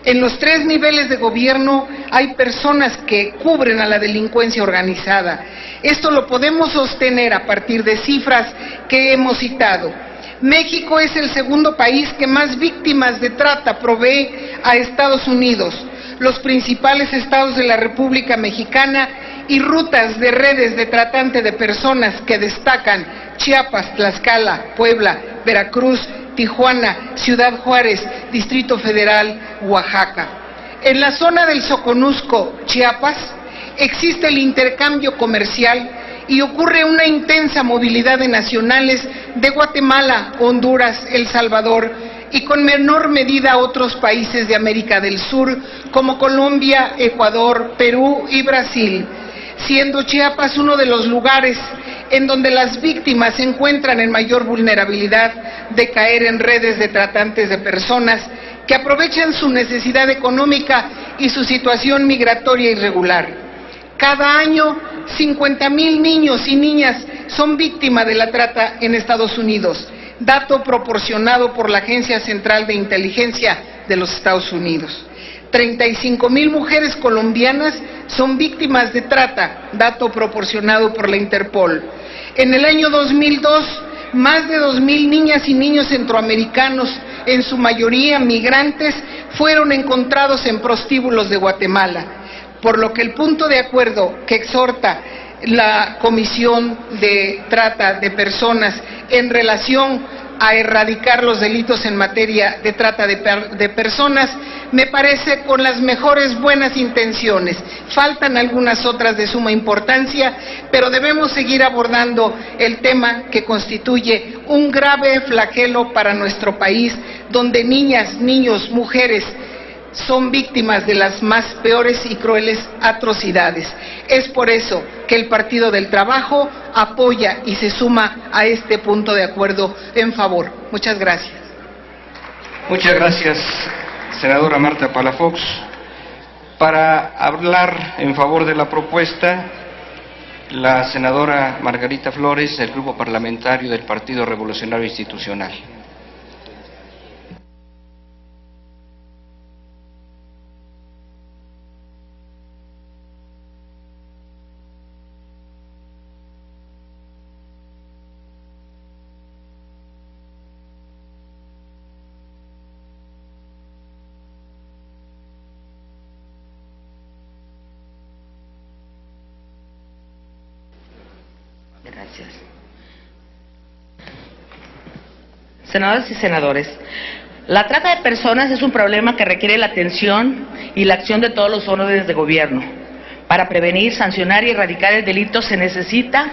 en los 3 niveles de gobierno hay personas que cubren a la delincuencia organizada. Esto lo podemos sostener a partir de cifras que hemos citado. México es el segundo país que más víctimas de trata provee a Estados Unidos. Los principales estados de la República Mexicana y rutas de redes de tratante de personas que destacan: Chiapas, Tlaxcala, Puebla, Veracruz, Tijuana, Ciudad Juárez, Distrito Federal, Oaxaca. En la zona del Soconusco, Chiapas, existe el intercambio comercial y ocurre una intensa movilidad de nacionales de Guatemala, Honduras, El Salvador y con menor medida otros países de América del Sur como Colombia, Ecuador, Perú y Brasil, siendo Chiapas uno de los lugares en donde las víctimas se encuentran en mayor vulnerabilidad de caer en redes de tratantes de personas que aprovechan su necesidad económica y su situación migratoria irregular. Cada año, 50,000 niños y niñas son víctimas de la trata en Estados Unidos, dato proporcionado por la Agencia Central de Inteligencia de los Estados Unidos. 35,000 mujeres colombianas son víctimas de trata, dato proporcionado por la Interpol. En el año 2002, más de 2,000 niñas y niños centroamericanos, en su mayoría migrantes, fueron encontrados en prostíbulos de Guatemala, por lo que el punto de acuerdo que exhorta la Comisión de Trata de Personas en relación a erradicar los delitos en materia de trata de personas, me parece con las mejores buenas intenciones. Faltan algunas otras de suma importancia, pero debemos seguir abordando el tema que constituye un grave flagelo para nuestro país, donde niñas, niños, mujeres son víctimas de las más peores y crueles atrocidades. Es por eso que el Partido del Trabajo apoya y se suma a este punto de acuerdo en favor. Muchas gracias. Muchas gracias, senadora Marta Palafox. Para hablar en favor de la propuesta, la senadora Margarita Flores, del Grupo Parlamentario del Partido Revolucionario Institucional. Gracias. Senadoras y senadores, la trata de personas es un problema que requiere la atención y la acción de todos los órdenes de gobierno. Para prevenir, sancionar y erradicar el delito se necesita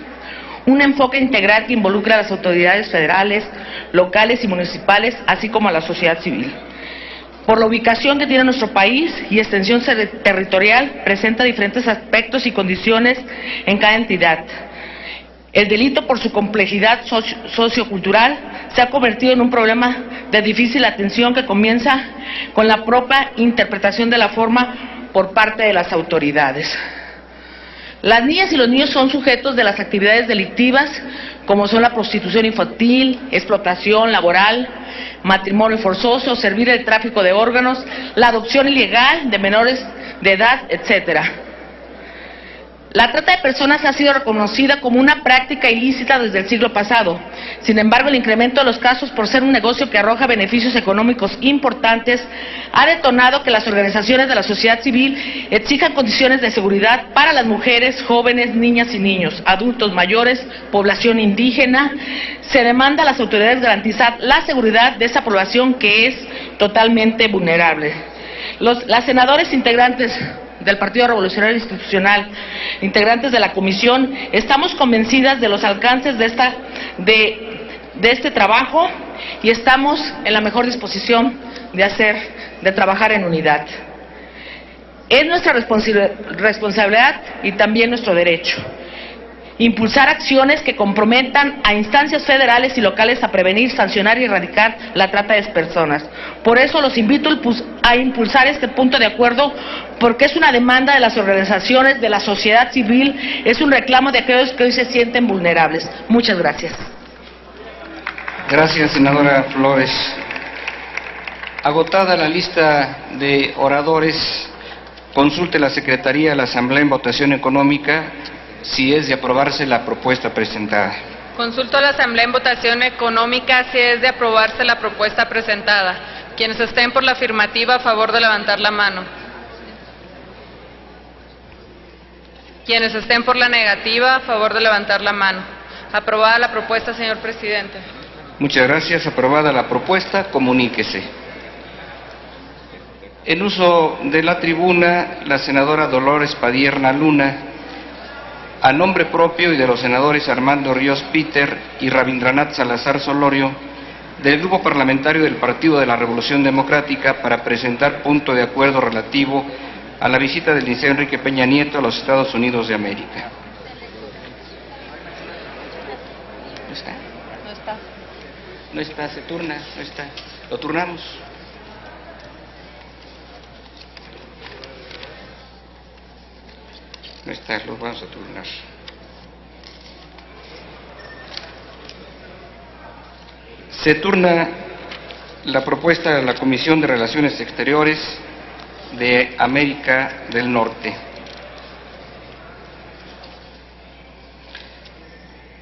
un enfoque integral que involucre a las autoridades federales, locales y municipales, así como a la sociedad civil. Por la ubicación que tiene nuestro país y extensión territorial, presenta diferentes aspectos y condiciones en cada entidad. El delito, por su complejidad sociocultural, se ha convertido en un problema de difícil atención que comienza con la propia interpretación de la forma por parte de las autoridades. Las niñas y los niños son sujetos de las actividades delictivas, como son la prostitución infantil, explotación laboral, matrimonio forzoso, servir el tráfico de órganos, la adopción ilegal de menores de edad, etcétera. La trata de personas ha sido reconocida como una práctica ilícita desde el siglo pasado. Sin embargo, el incremento de los casos, por ser un negocio que arroja beneficios económicos importantes, ha detonado que las organizaciones de la sociedad civil exijan condiciones de seguridad para las mujeres, jóvenes, niñas y niños, adultos mayores, población indígena. Se demanda a las autoridades garantizar la seguridad de esa población que es totalmente vulnerable. Las senadoras integrantes del Partido Revolucionario Institucional, integrantes de la comisión, estamos convencidas de los alcances de este trabajo y estamos en la mejor disposición de trabajar en unidad. Es nuestra responsabilidad y también nuestro derecho impulsar acciones que comprometan a instancias federales y locales a prevenir, sancionar y erradicar la trata de personas. Por eso los invito a impulsar este punto de acuerdo, porque es una demanda de las organizaciones, de la sociedad civil, es un reclamo de aquellos que hoy se sienten vulnerables. Muchas gracias. Gracias, senadora Flores. Agotada la lista de oradores, consulte la Secretaría de la Asamblea en votación económica si es de aprobarse la propuesta presentada. Consulto a la Asamblea en votación económica si es de aprobarse la propuesta presentada. Quienes estén por la afirmativa, a favor de levantar la mano. Quienes estén por la negativa, a favor de levantar la mano. Aprobada la propuesta, señor presidente. Muchas gracias. Aprobada la propuesta, comuníquese. En uso de la tribuna, la senadora Dolores Padierna Luna, a nombre propio y de los senadores Armando Ríos Peter y Rabindranath Salazar Solorio, del Grupo Parlamentario del Partido de la Revolución Democrática, para presentar punto de acuerdo relativo a la visita del licenciado Enrique Peña Nieto a los Estados Unidos de América. ¿No está? No está. No está, se turna, no está. Lo turnamos. No está, lo vamos a turnar. Se turna la propuesta de la Comisión de Relaciones Exteriores de América del Norte.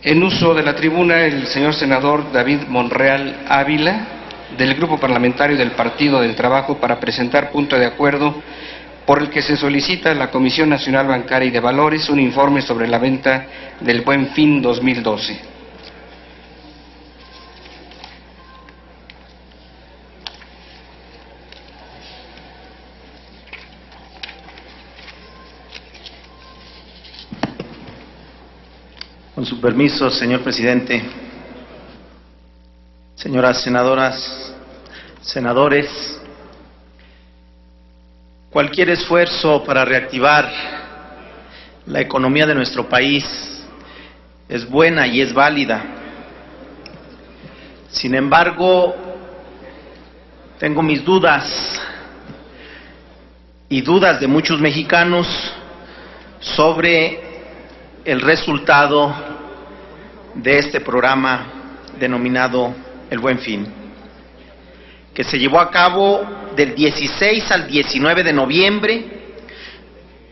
En uso de la tribuna, el señor senador David Monreal Ávila, del Grupo Parlamentario del Partido del Trabajo, para presentar punto de acuerdo por el que se solicita a la Comisión Nacional Bancaria y de Valores un informe sobre la venta del Buen Fin 2012. Con su permiso, señor presidente, señoras senadoras, senadores, cualquier esfuerzo para reactivar la economía de nuestro país es buena y es válida. Sin embargo, tengo mis dudas y dudas de muchos mexicanos sobre el resultado de este programa denominado El Buen Fin, que se llevó a cabo del 16 al 19 de noviembre,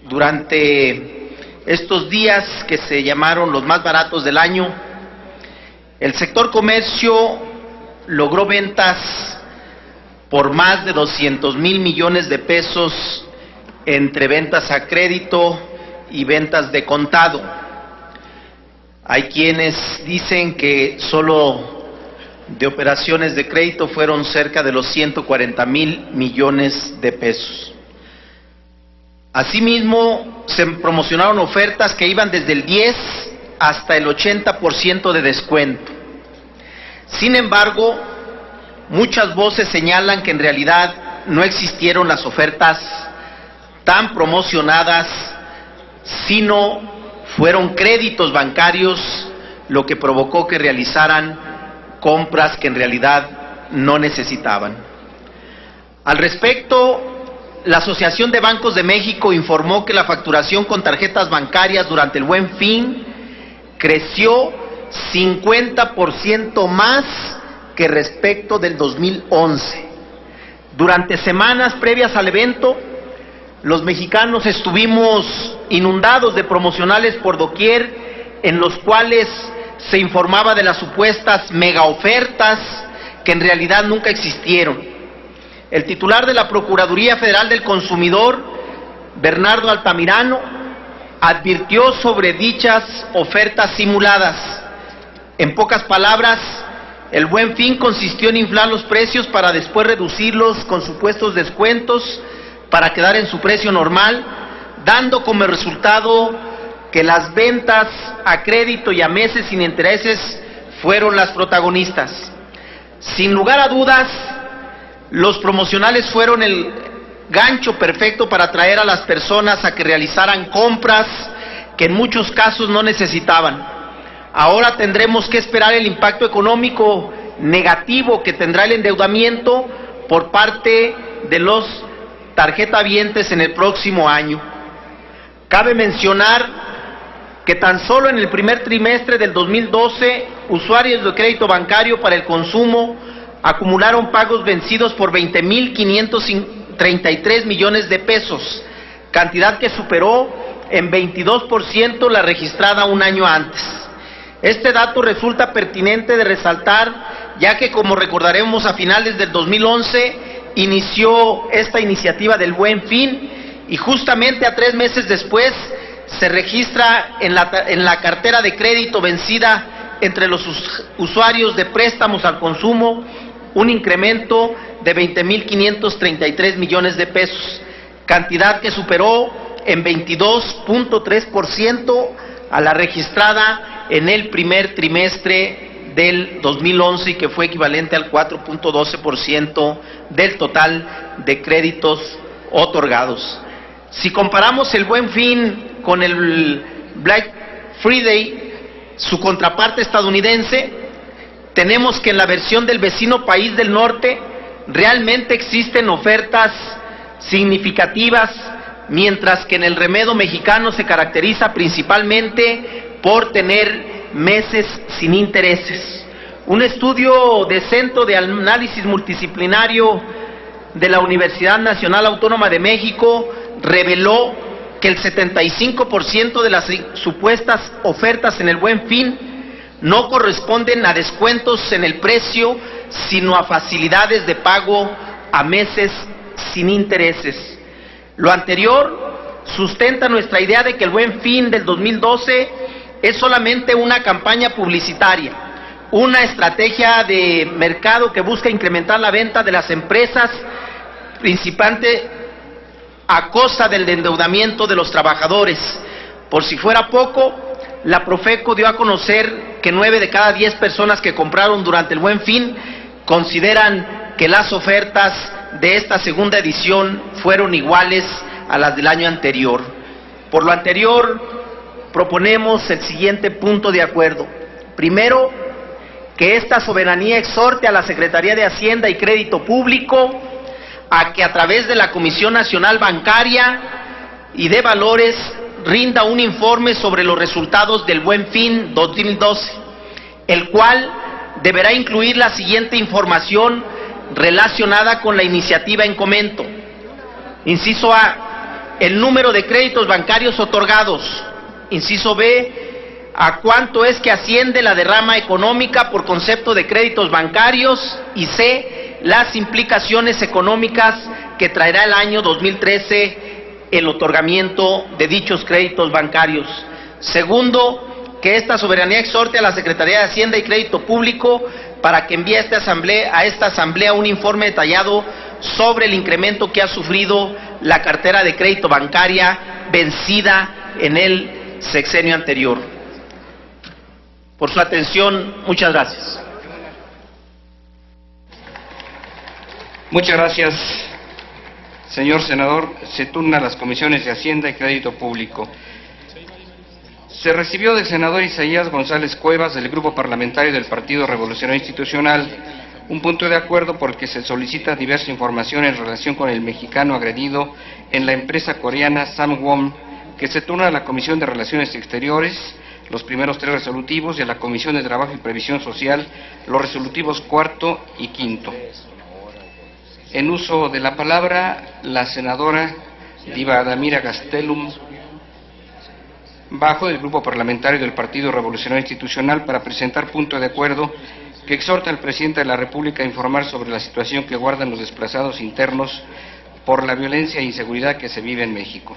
durante estos días que se llamaron los más baratos del año. El sector comercio logró ventas por más de 200,000 millones de pesos entre ventas a crédito y ventas de contado. Hay quienes dicen que solo de operaciones de crédito fueron cerca de los 140,000 millones de pesos. Asimismo, se promocionaron ofertas que iban desde el 10 hasta el 80% de descuento. Sin embargo, muchas voces señalan que en realidad no existieron las ofertas tan promocionadas, sino fueron créditos bancarios lo que provocó que realizaran compras que en realidad no necesitaban. Al respecto, la Asociación de Bancos de México informó que la facturación con tarjetas bancarias durante el Buen Fin creció 50% más que respecto del 2011. Durante semanas previas al evento, los mexicanos estuvimos inundados de promocionales por doquier, en los cuales se informaba de las supuestas mega ofertas que en realidad nunca existieron. El titular de la Procuraduría Federal del Consumidor, Bernardo Altamirano, advirtió sobre dichas ofertas simuladas. En pocas palabras, el Buen Fin consistió en inflar los precios para después reducirlos con supuestos descuentos para quedar en su precio normal, dando como resultado que las ventas a crédito y a meses sin intereses fueron las protagonistas. Sin lugar a dudas, los promocionales fueron el gancho perfecto para atraer a las personas a que realizaran compras que en muchos casos no necesitaban. Ahora tendremos que esperar el impacto económico negativo que tendrá el endeudamiento por parte de los tarjetavientes en el próximo año. Cabe mencionar que tan solo en el primer trimestre del 2012, usuarios de crédito bancario para el consumo acumularon pagos vencidos por 20,533 millones de pesos, cantidad que superó en 22% la registrada un año antes. Este dato resulta pertinente de resaltar, ya que, como recordaremos, a finales del 2011 inició esta iniciativa del Buen Fin, y justamente a 3 meses después se registra en la cartera de crédito vencida entre los usuarios de préstamos al consumo un incremento de 20,533 millones de pesos, cantidad que superó en 22.3% a la registrada en el primer trimestre del 2011 y que fue equivalente al 4.12% del total de créditos otorgados. Si comparamos el Buen Fin con el Black Friday, su contraparte estadounidense, tenemos que en la versión del vecino país del norte realmente existen ofertas significativas, mientras que en el remedo mexicano se caracteriza principalmente por tener meses sin intereses. Un estudio del Centro de Análisis Multidisciplinario de la Universidad Nacional Autónoma de México reveló que el 75% de las supuestas ofertas en el Buen Fin no corresponden a descuentos en el precio, sino a facilidades de pago a meses sin intereses. Lo anterior sustenta nuestra idea de que el Buen Fin del 2012 es solamente una campaña publicitaria, una estrategia de mercado que busca incrementar la venta de las empresas, principalmente a costa del endeudamiento de los trabajadores. Por si fuera poco, la Profeco dio a conocer que 9 de cada 10 personas que compraron durante el Buen Fin consideran que las ofertas de esta segunda edición fueron iguales a las del año anterior. Por lo anterior, proponemos el siguiente punto de acuerdo. Primero, que esta soberanía exhorte a la Secretaría de Hacienda y Crédito Público a que a través de la Comisión Nacional Bancaria y de Valores rinda un informe sobre los resultados del Buen Fin 2012, el cual deberá incluir la siguiente información relacionada con la iniciativa en comento. Inciso A, el número de créditos bancarios otorgados. Inciso B, a cuánto es que asciende la derrama económica por concepto de créditos bancarios. Y C, las implicaciones económicas que traerá el año 2013 el otorgamiento de dichos créditos bancarios. Segundo, que esta soberanía exhorte a la Secretaría de Hacienda y Crédito Público para que envíe a esta asamblea un informe detallado sobre el incremento que ha sufrido la cartera de crédito bancaria vencida en el sexenio anterior. Por su atención, muchas gracias. Muchas gracias, señor senador. Se turna a las comisiones de Hacienda y Crédito Público. Se recibió del senador Isaías González Cuevas, del Grupo Parlamentario del Partido Revolucionario Institucional, un punto de acuerdo por el que se solicita diversa información en relación con el mexicano agredido en la empresa coreana Samwon, que se turna a la Comisión de Relaciones Exteriores, los primeros 3 resolutivos, y a la Comisión de Trabajo y Previsión Social, los resolutivos cuarto y quinto. En uso de la palabra, la senadora Diva Damira Gastelum Bajo, del Grupo Parlamentario del Partido Revolucionario Institucional, para presentar punto de acuerdo que exhorta al presidente de la República a informar sobre la situación que guardan los desplazados internos por la violencia e inseguridad que se vive en México.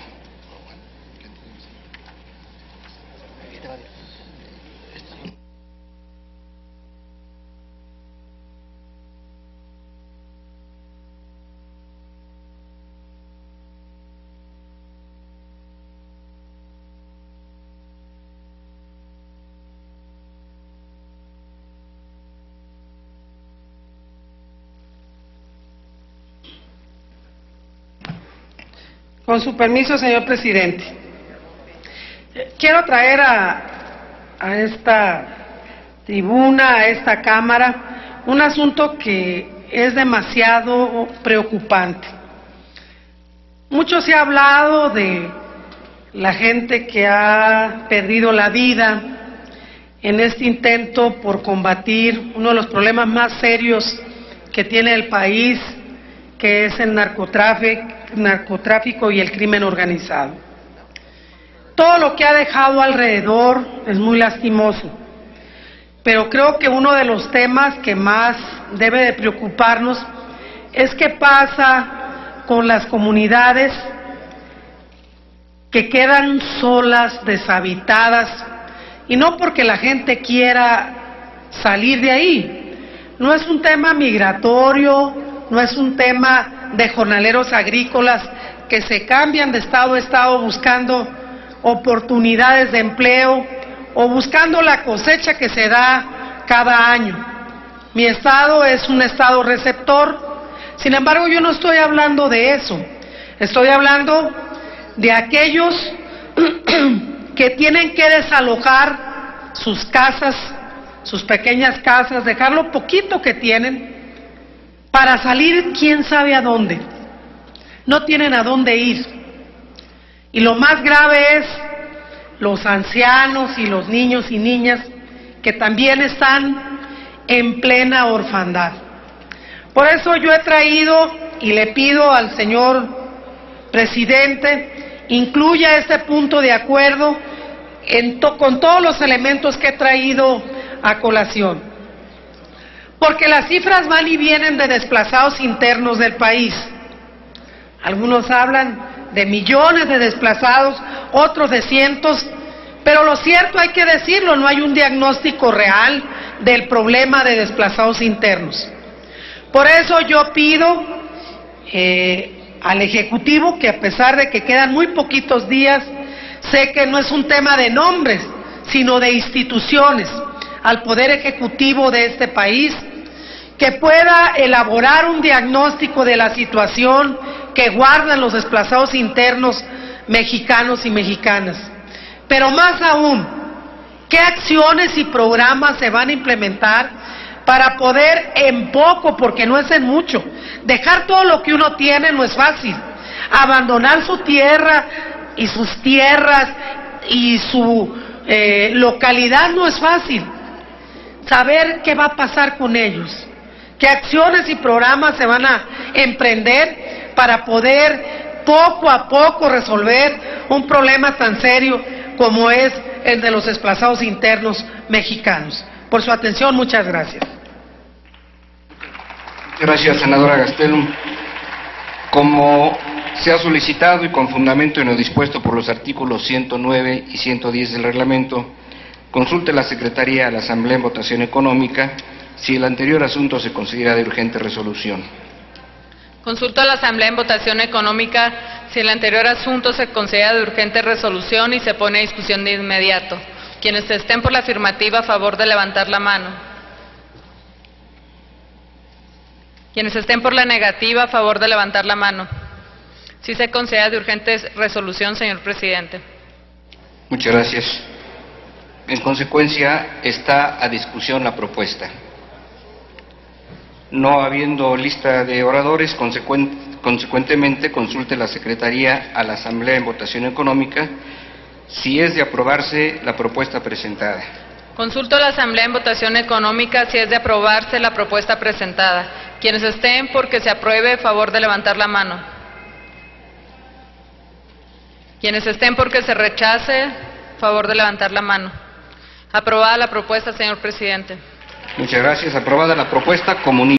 Con su permiso, señor presidente, quiero traer a esta tribuna, a esta Cámara, un asunto que es demasiado preocupante. Mucho se ha hablado de la gente que ha perdido la vida en este intento por combatir uno de los problemas más serios que tiene el país, que es el narcotráfico y el crimen organizado. Todo lo que ha dejado alrededor es muy lastimoso, pero creo que uno de los temas que más debe de preocuparnos es qué pasa con las comunidades que quedan solas, deshabitadas, y no porque la gente quiera salir de ahí. No es un tema migratorio, no es un tema de jornaleros agrícolas que se cambian de estado a estado buscando oportunidades de empleo o buscando la cosecha que se da cada año. Mi estado es un estado receptor, sin embargo yo no estoy hablando de eso, estoy hablando de aquellos que tienen que desalojar sus casas, sus pequeñas casas, dejar lo poquito que tienen para salir quién sabe a dónde. No tienen a dónde ir. Y lo más grave es los ancianos y los niños y niñas que también están en plena orfandad. Por eso yo he traído y le pido al señor presidente incluya este punto de acuerdo con todos los elementos que he traído a colación. Porque las cifras van y vienen de desplazados internos del país. Algunos hablan de millones de desplazados, otros de cientos, pero lo cierto hay que decirlo, no hay un diagnóstico real del problema de desplazados internos. Por eso yo pido al Ejecutivo que, a pesar de que quedan muy poquitos días, sé que no es un tema de nombres, sino de instituciones, al Poder Ejecutivo de este país, que pueda elaborar un diagnóstico de la situación que guardan los desplazados internos mexicanos y mexicanas. Pero más aún, ¿qué acciones y programas se van a implementar para poder en poco, porque no es en mucho, dejar todo lo que uno tiene? No es fácil. Abandonar su tierra y sus tierras y su localidad no es fácil. Saber qué va a pasar con ellos, qué acciones y programas se van a emprender para poder poco a poco resolver un problema tan serio como es el de los desplazados internos mexicanos. Por su atención, muchas gracias. Gracias, senadora Gastelum. Como se ha solicitado y con fundamento en lo dispuesto por los artículos 109 y 110 del reglamento, consulte la Secretaría a la Asamblea en votación económica si el anterior asunto se considera de urgente resolución. Consulto a la Asamblea en votación económica si el anterior asunto se considera de urgente resolución y se pone a discusión de inmediato. Quienes estén por la afirmativa, a favor de levantar la mano. Quienes estén por la negativa, a favor de levantar la mano. Sí se considera de urgente resolución, señor presidente. Muchas gracias. En consecuencia, está a discusión la propuesta. No habiendo lista de oradores, consecuentemente consulte la Secretaría a la Asamblea en votación económica si es de aprobarse la propuesta presentada. Consulto a la Asamblea en votación económica si es de aprobarse la propuesta presentada. Quienes estén porque se apruebe, a favor de levantar la mano. Quienes estén porque se rechace, a favor de levantar la mano. Aprobada la propuesta, señor presidente. Muchas gracias. Aprobada la propuesta, comunico.